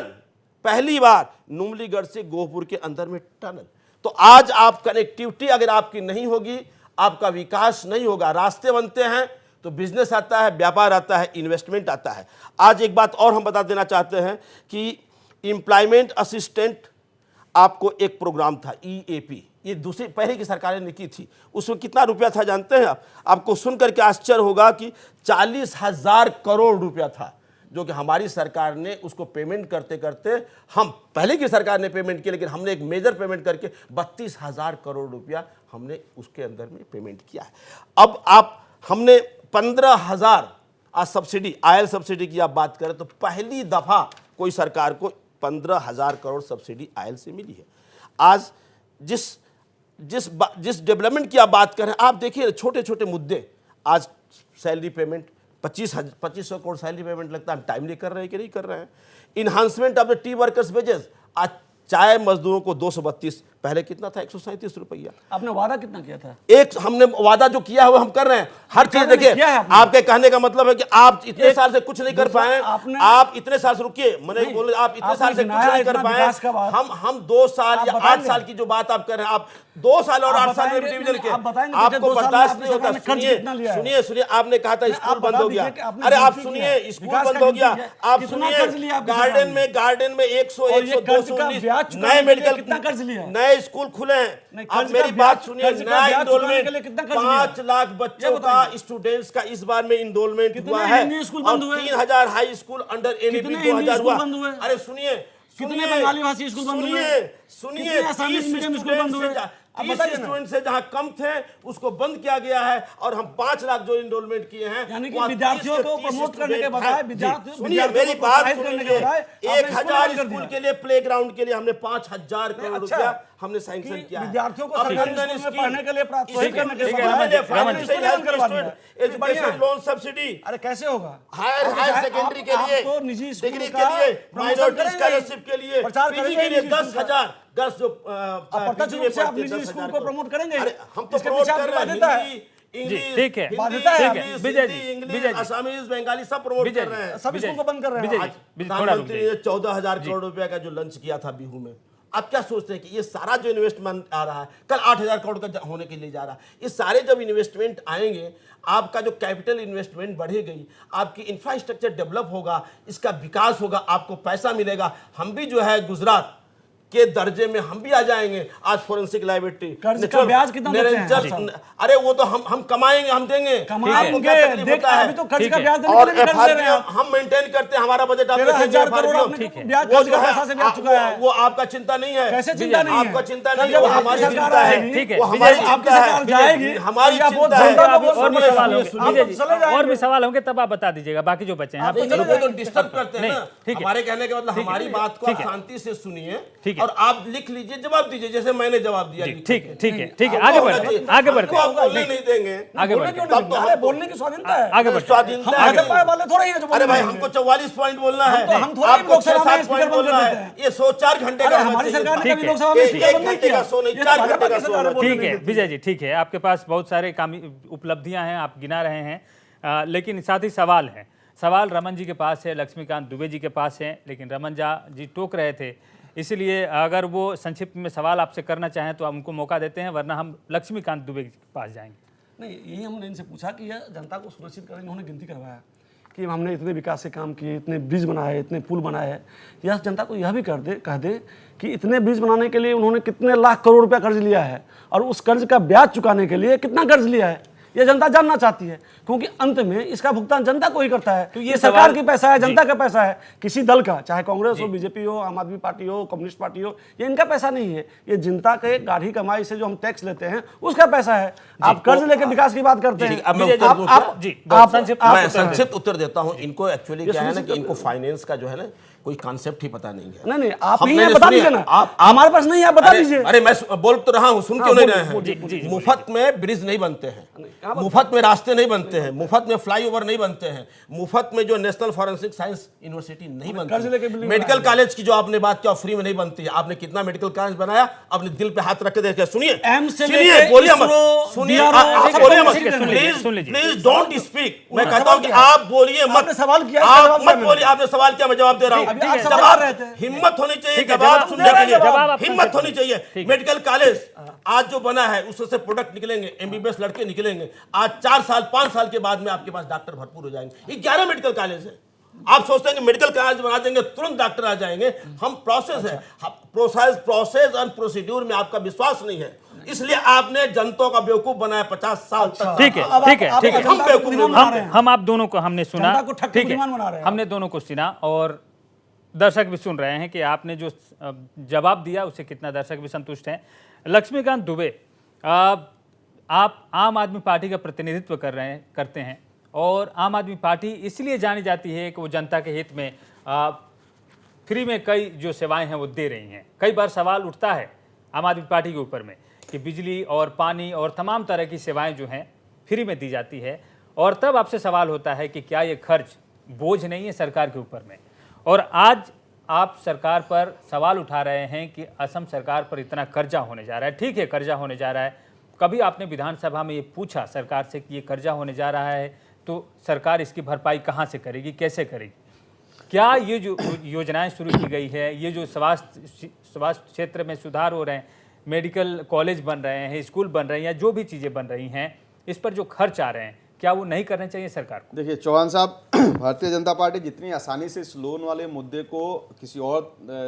[SPEAKER 2] पहली बार नुमलीगढ़ से गोहपुर के अंदर में टनल। तो आज आप कनेक्टिविटी अगर आपकी नहीं होगी, आपका विकास नहीं होगा। रास्ते बनते हैं तो बिजनेस आता है, व्यापार आता है, इन्वेस्टमेंट आता है। आज एक बात और हम बता देना चाहते हैं कि एम्प्लॉयमेंट असिस्टेंट आपको एक प्रोग्राम था ईएपी, ये दूसरी पहले की सरकारें ने की थी। उसमें कितना रुपया था जानते हैं आप? आपको सुनकर के आश्चर्य होगा कि 40,000 करोड़ रुपया था, जो कि हमारी सरकार ने उसको पेमेंट करते करते, हम पहले की सरकार ने पेमेंट किया, लेकिन हमने एक मेजर पेमेंट करके 32,000 करोड़ रुपया हमने उसके अंदर में पेमेंट किया है। अब हमने 15,000 आज सब्सिडी, आयल सब्सिडी की आप बात करें तो पहली दफा कोई सरकार को 15,000 करोड़ सब्सिडी आयल से मिली है। आज जिस डेवलपमेंट की आप बात कर रहे हैं, आप देखिए छोटे छोटे मुद्दे। आज salary payment 2500 crore salary payment लगता है, हम टाइमली कर रहे हैं कि नहीं कर रहे हैं? Enhancement of the T workers wages, आज चाय मजदूरों को 232, पहले कितना था 137 रुपया।
[SPEAKER 3] आपने वादा कितना किया था?
[SPEAKER 2] एक हमने वादा जो किया है वो हम कर रहे हैं। हर चीज देखिए, आपके कहने का मतलब है कि आप इतने साल से कुछ नहीं कर पाए। आप इतने साल से, रुकिए, मैंने बोले आप इतने साल से कुछ नहीं कर पाए। हम 2 साल या 8 साल की जो बात आप कर रहे हैं, आप 2 साल और 8 साल में डिवीजन के आपको बर्दाश्त नहीं होता। सुनिए, आपने कहा था स्कूल बंद हो गया। अरे आप सुनिए, स्कूल बंद हो गया। आप सुनिए, गार्डन में 100, 219 नए मेडिकल,
[SPEAKER 3] कितना कर्ज लिया?
[SPEAKER 2] नए स्कूल खुले हैं। आप मेरी बात सुनिए, नया इनरोलमेंट 5 लाख बच्चों का, स्टूडेंट्स का इस बार में इनरोलमेंट हुआ है, और 3,000 हाई स्कूल अंडर एनईपी 2000 हुआ। अरे सुनिए,
[SPEAKER 3] कितने बंगाली भाषी स्कूल बंद हुए?
[SPEAKER 2] सुनिए, 30 स्टूडेंट से जहां कम थे उसको बंद किया गया है, और हम 5 लाख जो इनरोलमेंट किए हैं,
[SPEAKER 3] यानी कि विद्यार्थियों को प्रमोट करने के बजाय,
[SPEAKER 2] सुनिए मेरी बात सुनिए, 1000 स्कूल के लिए, प्ले ग्राउंड के लिए हमने 5,000 करोड़ रुपया हमने सैंक्शन किया है।
[SPEAKER 3] विद्यार्थियों को पढ़ने के लिए प्रोत्साहित करने के
[SPEAKER 2] लिए एजुकेशन लोन सब्सिडी।
[SPEAKER 3] अरे कैसे होगा?
[SPEAKER 2] हायर सेकेंडरी के लिए,
[SPEAKER 3] तो निजी
[SPEAKER 2] डिग्री के लिए, माइनॉरिटी स्कॉलरशिप के लिए, पीजी के लिए 10,000 गर्ल्स जो
[SPEAKER 3] प्रत्यक्ष रूप से आप निजी स्कूल को प्रमोट करेंगे।
[SPEAKER 2] हम तो प्रमोट कर रहे हैं। इंग्लिश,
[SPEAKER 1] ठीक है,
[SPEAKER 2] हिंदी,
[SPEAKER 3] बाध्यता है,
[SPEAKER 2] English,
[SPEAKER 1] Vijay ji,
[SPEAKER 2] Hindi, English,
[SPEAKER 1] Vijay ji.
[SPEAKER 2] Assamese, Bengali सब प्रमोट
[SPEAKER 1] विजय
[SPEAKER 2] कर
[SPEAKER 1] जी,
[SPEAKER 2] रहे हैं।
[SPEAKER 3] सब स्कूल को बंद कर रहे हैं।
[SPEAKER 1] विजय
[SPEAKER 3] आज
[SPEAKER 1] जी, थोड़ा रुक
[SPEAKER 2] प्रधानमंत्री
[SPEAKER 1] जाइए।
[SPEAKER 2] ने 14,000 करोड़ रुपए का जो लंच किया था बिहू में, आप क्या सोचते हैं कि ये सारा जो इन्वेस्टमेंट आ रहा है, कल 8,000 करोड़ का होने के लिए जा रहा है, ये सारे जब इन्वेस्टमेंट आएंगे, आपका जो कैपिटल इन्वेस्टमेंट बढ़ेगी, आपकी इंफ्रास्ट्रक्चर डेवलप होगा, इसका विकास होगा, आपको पैसा मिलेगा। हम भी जो है गुजरात के दर्जे में हम भी आ जाएंगे। आज फोरेंसिक लायबिलिटी,
[SPEAKER 3] कर्ज का ब्याज कितना देते हैं?
[SPEAKER 2] अरे वो तो हम कमाएंगे, हम देंगे। आपको क्या तकलीफ
[SPEAKER 3] देख,
[SPEAKER 2] होता है?
[SPEAKER 3] अभी तो कर्ज
[SPEAKER 1] ठीक
[SPEAKER 3] का
[SPEAKER 1] है।
[SPEAKER 3] ब्याज देने
[SPEAKER 2] और
[SPEAKER 3] के लिए भी कर्ज ले रहे हैं आप।
[SPEAKER 2] हम मेंटेन करते हैं, हमारा बजट आप
[SPEAKER 3] 13,000 करोड़
[SPEAKER 2] FRDO,
[SPEAKER 3] आपने
[SPEAKER 1] ठीक है।
[SPEAKER 3] ब्याज
[SPEAKER 2] वो
[SPEAKER 3] कर्ज
[SPEAKER 2] जो
[SPEAKER 3] का
[SPEAKER 2] है,
[SPEAKER 3] पैसा से ब्याज चुका है।
[SPEAKER 2] वो आपका चिंता नहीं है।
[SPEAKER 3] कैसे चिंता नहीं है?
[SPEAKER 2] आपका चिंता
[SPEAKER 3] कल
[SPEAKER 2] नहीं
[SPEAKER 3] जब
[SPEAKER 2] है, वो
[SPEAKER 3] आपकी
[SPEAKER 2] हमारी
[SPEAKER 3] सरकार
[SPEAKER 2] चिंता है।
[SPEAKER 3] आएगी,
[SPEAKER 1] ठीक है,
[SPEAKER 2] वो
[SPEAKER 1] विजय
[SPEAKER 2] हमारी
[SPEAKER 1] जी,
[SPEAKER 3] आपकी
[SPEAKER 2] चिंता है।
[SPEAKER 3] सरकार जाएगी,
[SPEAKER 2] हमारी
[SPEAKER 3] तो आप बहुत
[SPEAKER 2] चिंता है।
[SPEAKER 3] जनता को
[SPEAKER 1] और भी
[SPEAKER 3] सुनिए,
[SPEAKER 1] सवाल होंगे,
[SPEAKER 3] सुनिए,
[SPEAKER 1] विजय
[SPEAKER 3] आप
[SPEAKER 1] जी,
[SPEAKER 3] तो चले जाएंगे।
[SPEAKER 1] और भी सवाल होंगे, तब आप बता दीजिएगा, बाकी जो बचे हैं आप
[SPEAKER 2] नहीं, वो तो डिस्टर्ब करते हैं
[SPEAKER 1] नहीं,
[SPEAKER 2] ना।
[SPEAKER 1] ठीक है।
[SPEAKER 2] हमारे कहने का मतलब
[SPEAKER 1] ठीक है,
[SPEAKER 2] हमारी बात को
[SPEAKER 1] ठीक
[SPEAKER 2] आप
[SPEAKER 1] है।
[SPEAKER 2] शांति से सुनिए
[SPEAKER 1] ठीक है।
[SPEAKER 2] और आप लिख लीजिए, जवाब दीजिए, जैसे मैंने जवाब दिया।
[SPEAKER 1] जी,
[SPEAKER 2] लिख
[SPEAKER 1] ठीक
[SPEAKER 2] के।
[SPEAKER 1] है, ठीक है, ठीक है,
[SPEAKER 2] आपको
[SPEAKER 1] आगे
[SPEAKER 2] होना
[SPEAKER 1] बढ़ते
[SPEAKER 2] चाहिए।
[SPEAKER 1] हैं, आगे बढ़ते
[SPEAKER 2] आपको
[SPEAKER 1] हैं,
[SPEAKER 2] आप बोलने नहीं देंगे।
[SPEAKER 1] आगे
[SPEAKER 3] बोलने
[SPEAKER 1] बढ़ते
[SPEAKER 3] क्यों
[SPEAKER 1] हैं,
[SPEAKER 3] नहीं
[SPEAKER 2] तब तो
[SPEAKER 3] देंगे?
[SPEAKER 2] हम
[SPEAKER 3] अरे
[SPEAKER 2] तो-
[SPEAKER 3] बोलने की स्वाधीनता है।
[SPEAKER 1] आगे बढ़ते हैं।
[SPEAKER 2] स्वाधीनता
[SPEAKER 3] हम
[SPEAKER 2] है।
[SPEAKER 3] भाजपा वाले थोड़े ही हैं जो
[SPEAKER 2] अरे भाई,
[SPEAKER 3] बोलेंगे।
[SPEAKER 2] हमको 44 पॉइंट बोलना है,
[SPEAKER 3] तो हम थोड़ा ही
[SPEAKER 2] आपको
[SPEAKER 3] लोकसभा में
[SPEAKER 2] 6-7
[SPEAKER 3] स्पीकर
[SPEAKER 2] पॉइंट
[SPEAKER 3] बंद कर
[SPEAKER 2] बोलना
[SPEAKER 3] देते
[SPEAKER 2] है।
[SPEAKER 3] हैं।
[SPEAKER 2] ये 4 घंटे
[SPEAKER 3] अरे
[SPEAKER 2] का होना
[SPEAKER 3] हमारी
[SPEAKER 2] चाहिए।
[SPEAKER 3] सरकार ने
[SPEAKER 1] ठीक
[SPEAKER 3] कभी
[SPEAKER 1] है।
[SPEAKER 3] लोकसभा में
[SPEAKER 2] एक
[SPEAKER 3] स्पीकर बंद नहीं
[SPEAKER 2] घंटे का
[SPEAKER 3] किया।
[SPEAKER 2] शो नहीं,
[SPEAKER 3] ये तो
[SPEAKER 2] 4
[SPEAKER 3] भाजपा
[SPEAKER 2] घंटे का
[SPEAKER 3] की
[SPEAKER 2] शो
[SPEAKER 3] सरकार है,
[SPEAKER 2] होना
[SPEAKER 3] बोलने
[SPEAKER 1] ठीक है
[SPEAKER 3] नहीं देती।
[SPEAKER 1] विजय जी, ठीक है, आपके पास बहुत सारे उपलब्धियां हैं, आप गिना रहे हैं, लेकिन साथ ही सवाल है। सवाल रमन जी के पास है, लक्ष्मीकांत दुबे जी के पास है, लेकिन रमन जी टोक रहे थे, इसलिए अगर वो संक्षिप्त में सवाल आपसे करना चाहें तो हम उनको मौका देते हैं, वरना हम लक्ष्मीकांत दुबे के पास जाएंगे।
[SPEAKER 3] नहीं, यही हमने इनसे पूछा कि यह जनता को सुरक्षित करें। इन्होंने गिनती करवाया कि हमने इतने विकास के काम किए, इतने ब्रिज बनाए, इतने पुल बनाए। यह जनता को यह भी कह दे कि इतने ब्रिज बनाने के लिए उन्होंने कितने लाख करोड़ रुपया कर्ज लिया है और उस कर्ज का ब्याज चुकाने के लिए कितना कर्ज लिया है, यह जनता जानना चाहती है, क्योंकि अंत में इसका भुगतान जनता को ही करता है। तो ये सरकार की पैसा है, जनता का पैसा है, किसी दल का, चाहे कांग्रेस हो, बीजेपी हो, आम आदमी पार्टी हो, कम्युनिस्ट पार्टी हो, ये इनका पैसा नहीं है। ये जनता के गाढ़ी कमाई से जो हम टैक्स लेते हैं उसका पैसा है। आप कर्ज लेकर विकास की बात करते हैं।
[SPEAKER 2] अब मैं
[SPEAKER 1] विजय जी,
[SPEAKER 2] उत्तर दूं
[SPEAKER 1] आप-
[SPEAKER 2] क्या?
[SPEAKER 1] जी,
[SPEAKER 3] आप-
[SPEAKER 1] संक्षिप्त
[SPEAKER 3] आप-
[SPEAKER 1] में
[SPEAKER 2] मैं
[SPEAKER 1] उत्तर दें।
[SPEAKER 2] संक्षिप्त उत्तर देता हूं। इनको एक्चुअली
[SPEAKER 3] ये
[SPEAKER 2] क्या है ना
[SPEAKER 3] सुनिश्चित
[SPEAKER 2] कि इनको फाइनेंस का जो है ना कोई कॉन्सेप्ट ही पता नहीं है।
[SPEAKER 3] नहीं, आप
[SPEAKER 2] हम-
[SPEAKER 3] ही
[SPEAKER 2] नहीं,
[SPEAKER 3] हैं, बता
[SPEAKER 2] सुनिए,
[SPEAKER 3] दीजिए ना।
[SPEAKER 2] आप
[SPEAKER 3] हमारे पास नहीं है, आप बता
[SPEAKER 2] अरे-
[SPEAKER 3] दीजिए।
[SPEAKER 2] अरे मैं बोल तो रहा हूं, सुन क्यों नहीं रहे
[SPEAKER 1] जी, जी,
[SPEAKER 2] हैं?
[SPEAKER 1] जी,
[SPEAKER 2] मुफ्त में ब्रिज नहीं बनते हैं,
[SPEAKER 3] कहाँ बनते
[SPEAKER 2] मुफ्त में रास्ते नहीं बनते हैं, मुफ्त में फ्लाईओवर नहीं बनते हैं, मुफ्त में जो नेशनल फॉरेंसिक साइंस यूनिवर्सिटी नहीं
[SPEAKER 3] कर्ज लेके
[SPEAKER 2] बनती।
[SPEAKER 3] बिल्डिंग
[SPEAKER 2] मेडिकल कॉलेज की जो आपने बात किया फ्री में नहीं बनती है। आपने कितना मेडिकल कॉलेज बनाया? अपने दिल पे हाथ रख के देखिए, सुनिए
[SPEAKER 3] एम्स से
[SPEAKER 2] सुनिए,
[SPEAKER 3] लेके
[SPEAKER 2] बोलिए मत,
[SPEAKER 3] इसरो,
[SPEAKER 2] सुनिए,
[SPEAKER 3] DRO,
[SPEAKER 2] आप बोलिए मत,
[SPEAKER 1] ठीक है, सुन लीजिए, सुन
[SPEAKER 2] प्लीज
[SPEAKER 1] लीजिए।
[SPEAKER 2] Please don't speak. मैं
[SPEAKER 3] उन्होंने
[SPEAKER 2] कहता हूं कि
[SPEAKER 3] सवाल किया।
[SPEAKER 2] आप बोलिए मत,
[SPEAKER 3] आपने सवाल किया, इसका जवाब
[SPEAKER 2] आप
[SPEAKER 3] दिया
[SPEAKER 2] मत
[SPEAKER 3] मैंने।
[SPEAKER 2] बोलिए। आपने सवाल किया, मैं जवाब दे रहा
[SPEAKER 3] अभी आप
[SPEAKER 2] हूं।
[SPEAKER 3] सवाल
[SPEAKER 2] जवाब
[SPEAKER 3] कर रहे थे।
[SPEAKER 2] हिम्मत होनी चाहिए
[SPEAKER 1] ठीक है,
[SPEAKER 2] जवाब
[SPEAKER 1] जवाब
[SPEAKER 2] सुनने
[SPEAKER 3] दे रहे
[SPEAKER 2] के
[SPEAKER 3] हैं,
[SPEAKER 2] लिए,
[SPEAKER 3] जवाब आप
[SPEAKER 2] हिम्मत होनी चाहिए।
[SPEAKER 1] ठीक है।
[SPEAKER 2] मेडिकल कॉलेज आज जो बना है उससे प्रोडक्ट निकलेंगे, एमबीबीएस लड़के निकलेंगे। आज 4 साल 5 साल के बाद में आपके पास डॉक्टर भरपूर हो जाएंगे। 11 मेडिकल कॉलेज है। आप सोचते हैं कि मेडिकल कॉलेज बना देंगे तुरंत डॉक्टर आ जाएंगे। हम प्रोसेस है, प्रोसेस और प्रोसीड्यूर में आपका विश्वास नहीं है, इसलिए आपने जनता का बेवकूफ बनाया 50 साल तक।
[SPEAKER 1] ठीक है,
[SPEAKER 3] अब
[SPEAKER 1] ठीक है,
[SPEAKER 3] आप
[SPEAKER 1] ठीक है।
[SPEAKER 3] जनता को
[SPEAKER 2] बेवकूफ
[SPEAKER 3] बुद्धिमान
[SPEAKER 2] बना
[SPEAKER 3] बना रहे हैं।
[SPEAKER 1] हम आप दोनों को हमने सुना,
[SPEAKER 3] जनता को ठग के
[SPEAKER 1] ठीक है,
[SPEAKER 3] बुद्धिमान बना रहे हैं।
[SPEAKER 1] हमने दोनों को सुना और दर्शक भी सुन रहे हैं कि आपने जो जवाब दिया उससे कितना दर्शक भी संतुष्ट हैं। लक्ष्मीकांत दुबे, आप आम आदमी पार्टी का प्रतिनिधित्व करते हैं और आम आदमी पार्टी इसलिए जानी जाती है कि वो जनता के हित में फ्री में कई जो सेवाएं हैं वो दे रही हैं। कई बार सवाल उठता है आम आदमी पार्टी के ऊपर में कि बिजली और पानी और तमाम तरह की सेवाएं जो हैं फ्री में दी जाती है, और तब आपसे सवाल होता है कि क्या ये खर्च बोझ नहीं है सरकार के ऊपर में। और आज आप सरकार पर सवाल उठा रहे हैं कि असम सरकार पर इतना कर्जा होने जा रहा है। ठीक है, कर्जा होने जा रहा है। कभी आपने विधानसभा में ये पूछा सरकार से कि ये कर्जा होने जा रहा है तो सरकार इसकी भरपाई कहाँ से करेगी, कैसे करेगी? क्या ये जो योजनाएं शुरू की गई है, ये जो स्वास्थ्य क्षेत्र में सुधार हो रहे हैं, मेडिकल कॉलेज बन रहे हैं, स्कूल बन रहे हैं, या जो भी चीज़ें बन रही हैं, इस पर जो खर्च आ रहे हैं, क्या वो नहीं करने चाहिए सरकार को?
[SPEAKER 4] देखिए चौहान साहब, भारतीय जनता पार्टी जितनी आसानी से इस लोन वाले मुद्दे को किसी और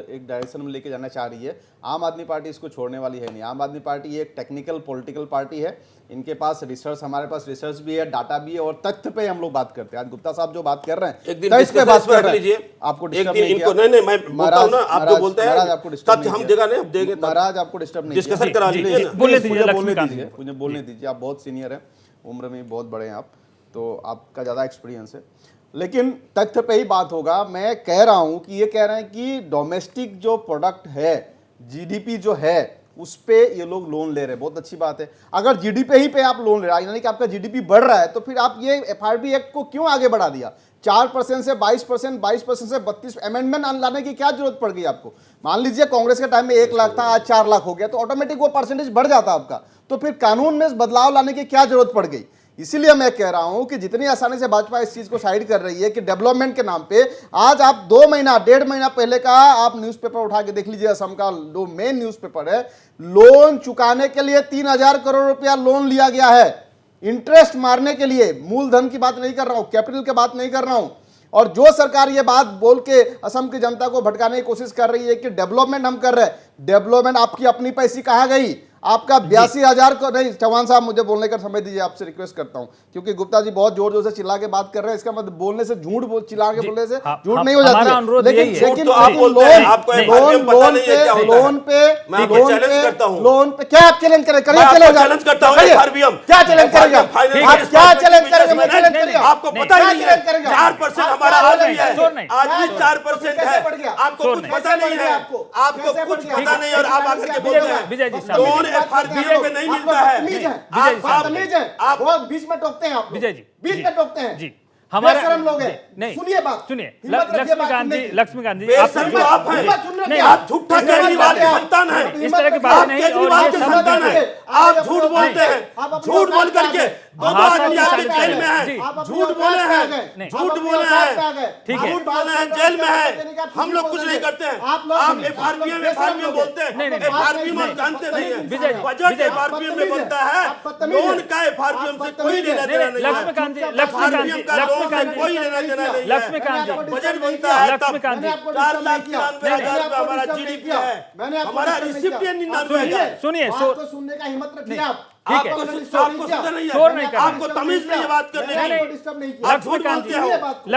[SPEAKER 4] एक डायरेक्शन में लेके जाना चाह रही है, आम आदमी पार्टी इसको छोड़ने वाली है नहीं। आम आदमी पार्टी एक टेक्निकल पॉलिटिकल पार्टी है। इनके पास रिसर्च, हमारे पास रिसर्च भी है, डाटा भी है और तथ्य पे हम लोग बात करते हैं। आज गुप्ता साहब जो बात कर रहे हैं,
[SPEAKER 2] एक दिन
[SPEAKER 4] तथ्य पे बात कर रहे
[SPEAKER 2] लीजिए।
[SPEAKER 4] हैं। आपको
[SPEAKER 2] एक
[SPEAKER 4] डिस्टर्ब
[SPEAKER 2] दिन
[SPEAKER 4] नहीं
[SPEAKER 2] इनको
[SPEAKER 4] किया।
[SPEAKER 2] नहीं, मैं बोलता हूं ना, आप जो बोलते
[SPEAKER 4] महाराज
[SPEAKER 2] हैं
[SPEAKER 4] आपको डिस्टर्ब
[SPEAKER 2] तथ्य
[SPEAKER 4] नहीं
[SPEAKER 2] हम
[SPEAKER 4] किया।
[SPEAKER 2] जगह नहीं देंगे।
[SPEAKER 4] महाराज आपको डिस्टर्ब नहीं
[SPEAKER 2] डिस्कशन
[SPEAKER 4] किया।
[SPEAKER 2] करा लीजिए ना।
[SPEAKER 1] बोलने
[SPEAKER 4] मुझे
[SPEAKER 1] दीजिए,
[SPEAKER 4] बोलने
[SPEAKER 1] लक्ष्मीकांत
[SPEAKER 4] दीजिए, मुझे बोलने दीजिए। आप बहुत सीनियर हैं, उम्र में बहुत बड़े हैं आप, तो आपका ज़्यादा एक्सपीरियंस है। लेकिन तथ्य पे ही बात होगा। मैं कह रहा हूं कि ये कह रहे हैं कि डोमेस्टिक जो प्रोडक्ट है, जीडीपी जो है, उस पे ये लोग लोन ले रहे हैं, बहुत अच्छी बात है। अगर जीडीपी ही पे आप लोन ले रहे हैं, यानी कि आपका जीडीपी बढ़ रहा है, तो फिर आप ये एफआरबी एक्ट को क्यों आगे बढ़ा दिया? 4% से 22%, 22% से 32 अमेंडमेंट लाने की क्या जरूरत पड़ गई आपको? मान लीजिए कांग्रेस के टाइम में 1 लाख था, आज 4 लाख हो गया, तो ऑटोमेटिक वो परसेंटेज बढ़ जाता आपका। तो फिर कानून में बदलाव लाने की क्या जरूरत पड़ गई? इसीलिए मैं कह रहा हूं कि जितनी आसानी से भाजपा इस चीज को साइड कर रही है कि डेवलपमेंट के नाम पे, आज आप 2 महीना 1.5 महीना पहले का आप न्यूज़पेपर उठा के देख लीजिए, असम का जो मेन न्यूज़पेपर है, लोन चुकाने के लिए 3000 करोड़ रुपया लोन लिया गया है, इंटरेस्ट मारने के लिए। मूलधन की बात नहीं कर रहा हूं, कैपिटल की बात नहीं कर रहा हूं। और जो सरकार ये बात बोल के असम की जनता को भटकाने की कोशिश कर रही है कि डेवलपमेंट हम कर रहे हैं, डेवलपमेंट आपकी अपनी पैसी कहां गई? आपका 82,000 को नहीं। चौहान साहब मुझे बोलने का समय दीजिए, आपसे रिक्वेस्ट करता हूं, क्योंकि गुप्ता जी बहुत जोर जोर से चिल्ला के बात कर रहे हैं। इसका मतलब बोलने से झूठ चिल्ला के बोलने से झूठ नहीं हो जाती है, लेकिन लोन पे क्या आप चैलेंज करें? करिए, चैलेंज करता हूं। क्या चैलेंज करेंगे आप? क्या चैलेंज करेंगे? मैं चैलेंज करेंगे, आपको पता ही नहीं है 4% हमारा आज भी है, आज भी 4% है, आपको कुछ पता नहीं है, आपको कुछ पता नहीं, और आप आकर के बोलते हैं लोन एफआरबीएम में नहीं मिलता है। आप बहुत बीच में टोकते हैं, आप
[SPEAKER 1] विजय जी,
[SPEAKER 4] बीच में टोकते हैं
[SPEAKER 1] जी। हमारा
[SPEAKER 4] बेशरम लोग हैं।
[SPEAKER 1] नहीं,
[SPEAKER 4] सुनिए बात,
[SPEAKER 1] सुनिए,
[SPEAKER 4] हिम्मत रखिए बात सुनने की।
[SPEAKER 1] लक्ष्मीकांत जी,
[SPEAKER 4] बेशरम तो आप हैं,
[SPEAKER 1] नहीं,
[SPEAKER 4] आप झूठा केजरीवाल की संतान हैं,
[SPEAKER 1] इस तरह की बात नहीं,
[SPEAKER 4] केजरीवाल
[SPEAKER 1] और
[SPEAKER 4] की
[SPEAKER 1] ये
[SPEAKER 4] संतान हैं, आप झूठ बोलते हैं, झूठ बोल करके
[SPEAKER 1] भाषा की
[SPEAKER 4] आदमी
[SPEAKER 1] शालीनता
[SPEAKER 4] जेल में
[SPEAKER 1] है।
[SPEAKER 4] है,
[SPEAKER 1] जी।
[SPEAKER 4] झूठ बोले हैं, झूठ बोले हैं,
[SPEAKER 1] ठीक है।
[SPEAKER 4] झूठ बोले हैं, जेल में है, हम लोग कुछ नहीं करते हैं। आप एफआरबीएम बोलते हैं, एफआरबीएम आप जानते नहीं हैं,
[SPEAKER 1] विजय जी,
[SPEAKER 4] बजट
[SPEAKER 1] विजय जी,
[SPEAKER 4] एफआरबीएम में बनता है, लोन का एफआरबीएम से कोई लेना देना नहीं है।
[SPEAKER 1] लक्ष्मीकांत जी,
[SPEAKER 4] एफआरबीएम का लोन से कोई लेना देना नहीं है।
[SPEAKER 1] लक्ष्मीकांत जी,
[SPEAKER 4] बजट बनता है,
[SPEAKER 1] लक्ष्मीकांत जी,
[SPEAKER 4] 4,93,000 हमारा जीडीपी है, हमारा रिसिप्टेंट 99,000।
[SPEAKER 1] सुनिए,
[SPEAKER 4] आपको सुनने का हिम्मत रखिए आप।
[SPEAKER 1] ठीक है।
[SPEAKER 4] आपको सुधर नहीं है,
[SPEAKER 1] शोर नहीं करना।
[SPEAKER 4] आपको तमीज नहीं है बात करने की। आप झूठ बोलते हो,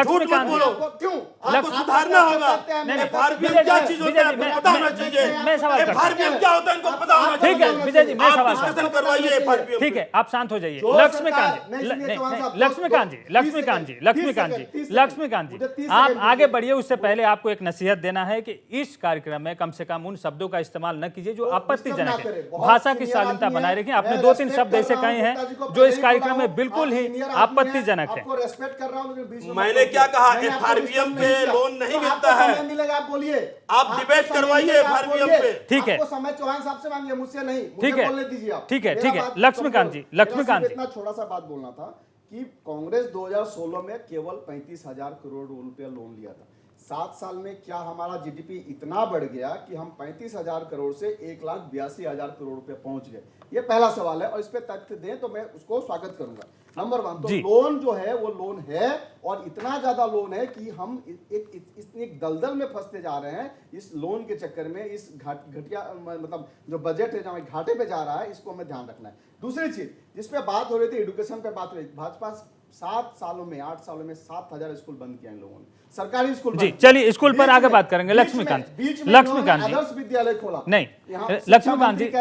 [SPEAKER 4] झूठ मत बोलो, क्यों? आपको सुधारना होगा। एफआरबीएम क्या चीज होता है आपको पता होना चाहिए।
[SPEAKER 1] मैं सवाल करता हूं।
[SPEAKER 4] एफआरबीएम क्या होता है इनको पता होना चाहिए।
[SPEAKER 1] ठीक है विजय जी, मैं
[SPEAKER 4] आप
[SPEAKER 1] सवाल
[SPEAKER 4] डिस्कशन
[SPEAKER 1] करता हूं।
[SPEAKER 4] करवाइए एफआरबीएम।
[SPEAKER 1] ठीक है, आप शांत हो जाइए।
[SPEAKER 4] जो
[SPEAKER 1] लक्ष्मीकांत
[SPEAKER 4] सरकार-
[SPEAKER 1] जी,
[SPEAKER 4] नहीं, सुनिए चौहान साहब,
[SPEAKER 1] लक्ष्मीकांत जी, लक्ष्मीकांत जी, लक्ष्मीकांत जी,
[SPEAKER 4] 30
[SPEAKER 1] लक्ष्मीकांत जी,
[SPEAKER 4] मुझे 30
[SPEAKER 1] आप
[SPEAKER 4] सेकंड
[SPEAKER 1] आगे
[SPEAKER 4] दीजिए।
[SPEAKER 1] बढ़िए। उससे पहले आपको एक नसीहत देना है कि इस कार्यक्रम में कम से कम उन शब्दों का इस्तेमाल न कीजिए जो आपत्तिजनक है। भाषा की शालीनता बनाए रखिए। आपने 2-3 शब्द ऐसे कहे हैं जो इस कार्यक्रम में बिल्कुल ही आपत्तिजनक है।
[SPEAKER 4] आपको रेस्पेक्ट कर रहा हूं, लेकिन बीच में
[SPEAKER 2] मैंने क्या कहा? एफआरबीएम पे लोन नहीं मिलता है।
[SPEAKER 4] मिलेगा, आप बोलिए,
[SPEAKER 2] आप डिबेट करवाइए एफआरबीएम पे।
[SPEAKER 1] ठीक है।
[SPEAKER 4] आपको समय चौहान साहब से मांगिए, मुझसे नहीं।
[SPEAKER 1] ठीक है,
[SPEAKER 4] बोलने दीजिए आप।
[SPEAKER 1] ठीक है,
[SPEAKER 4] मेरा
[SPEAKER 1] ठीक है।
[SPEAKER 4] बात
[SPEAKER 1] लक्ष्मीकांत जी,
[SPEAKER 4] मेरा
[SPEAKER 1] लक्ष्मीकांत
[SPEAKER 4] सिर्फ
[SPEAKER 1] जी,
[SPEAKER 4] इतना छोटा सा बात बोलना था कि कांग्रेस 2016 में केवल 35,000 करोड़ रुपया लोन लिया था। 7 साल में क्या हमारा जीडीपी इतना बढ़ गया कि हम 35,000 करोड़ से 1,82,000 करोड़ रुपए पहुंच गए? ये पहला सवाल है, और इस पे तथ्य दें तो मैं उसको स्वागत करूंगा। नंबर 1 तो
[SPEAKER 1] जी।
[SPEAKER 4] लोन जो है वो लोन है, और इतना ज्यादा लोन है कि हम एक दलदल में फंसते जा रहे हैं इस लोन के चक्कर में। इस घटिया मतलब जो बजट है जहां घाटे पे जा रहा है, इसको हमें ध्यान रखना है। दूसरी चीज जिस पे बात हो रही थी, एजुकेशन पे बात हो रही थी, भाजपा 7 सालों में 8 सालों में 7,000 स्कूल बंद किया इन लोगों ने, सरकारी स्कूल।
[SPEAKER 1] जी, चलिए स्कूल पर आगे बात करेंगे। लक्ष्मीकांत लक्ष्मीकांत जी,
[SPEAKER 4] आदर्श विद्यालय खोला
[SPEAKER 1] नहीं,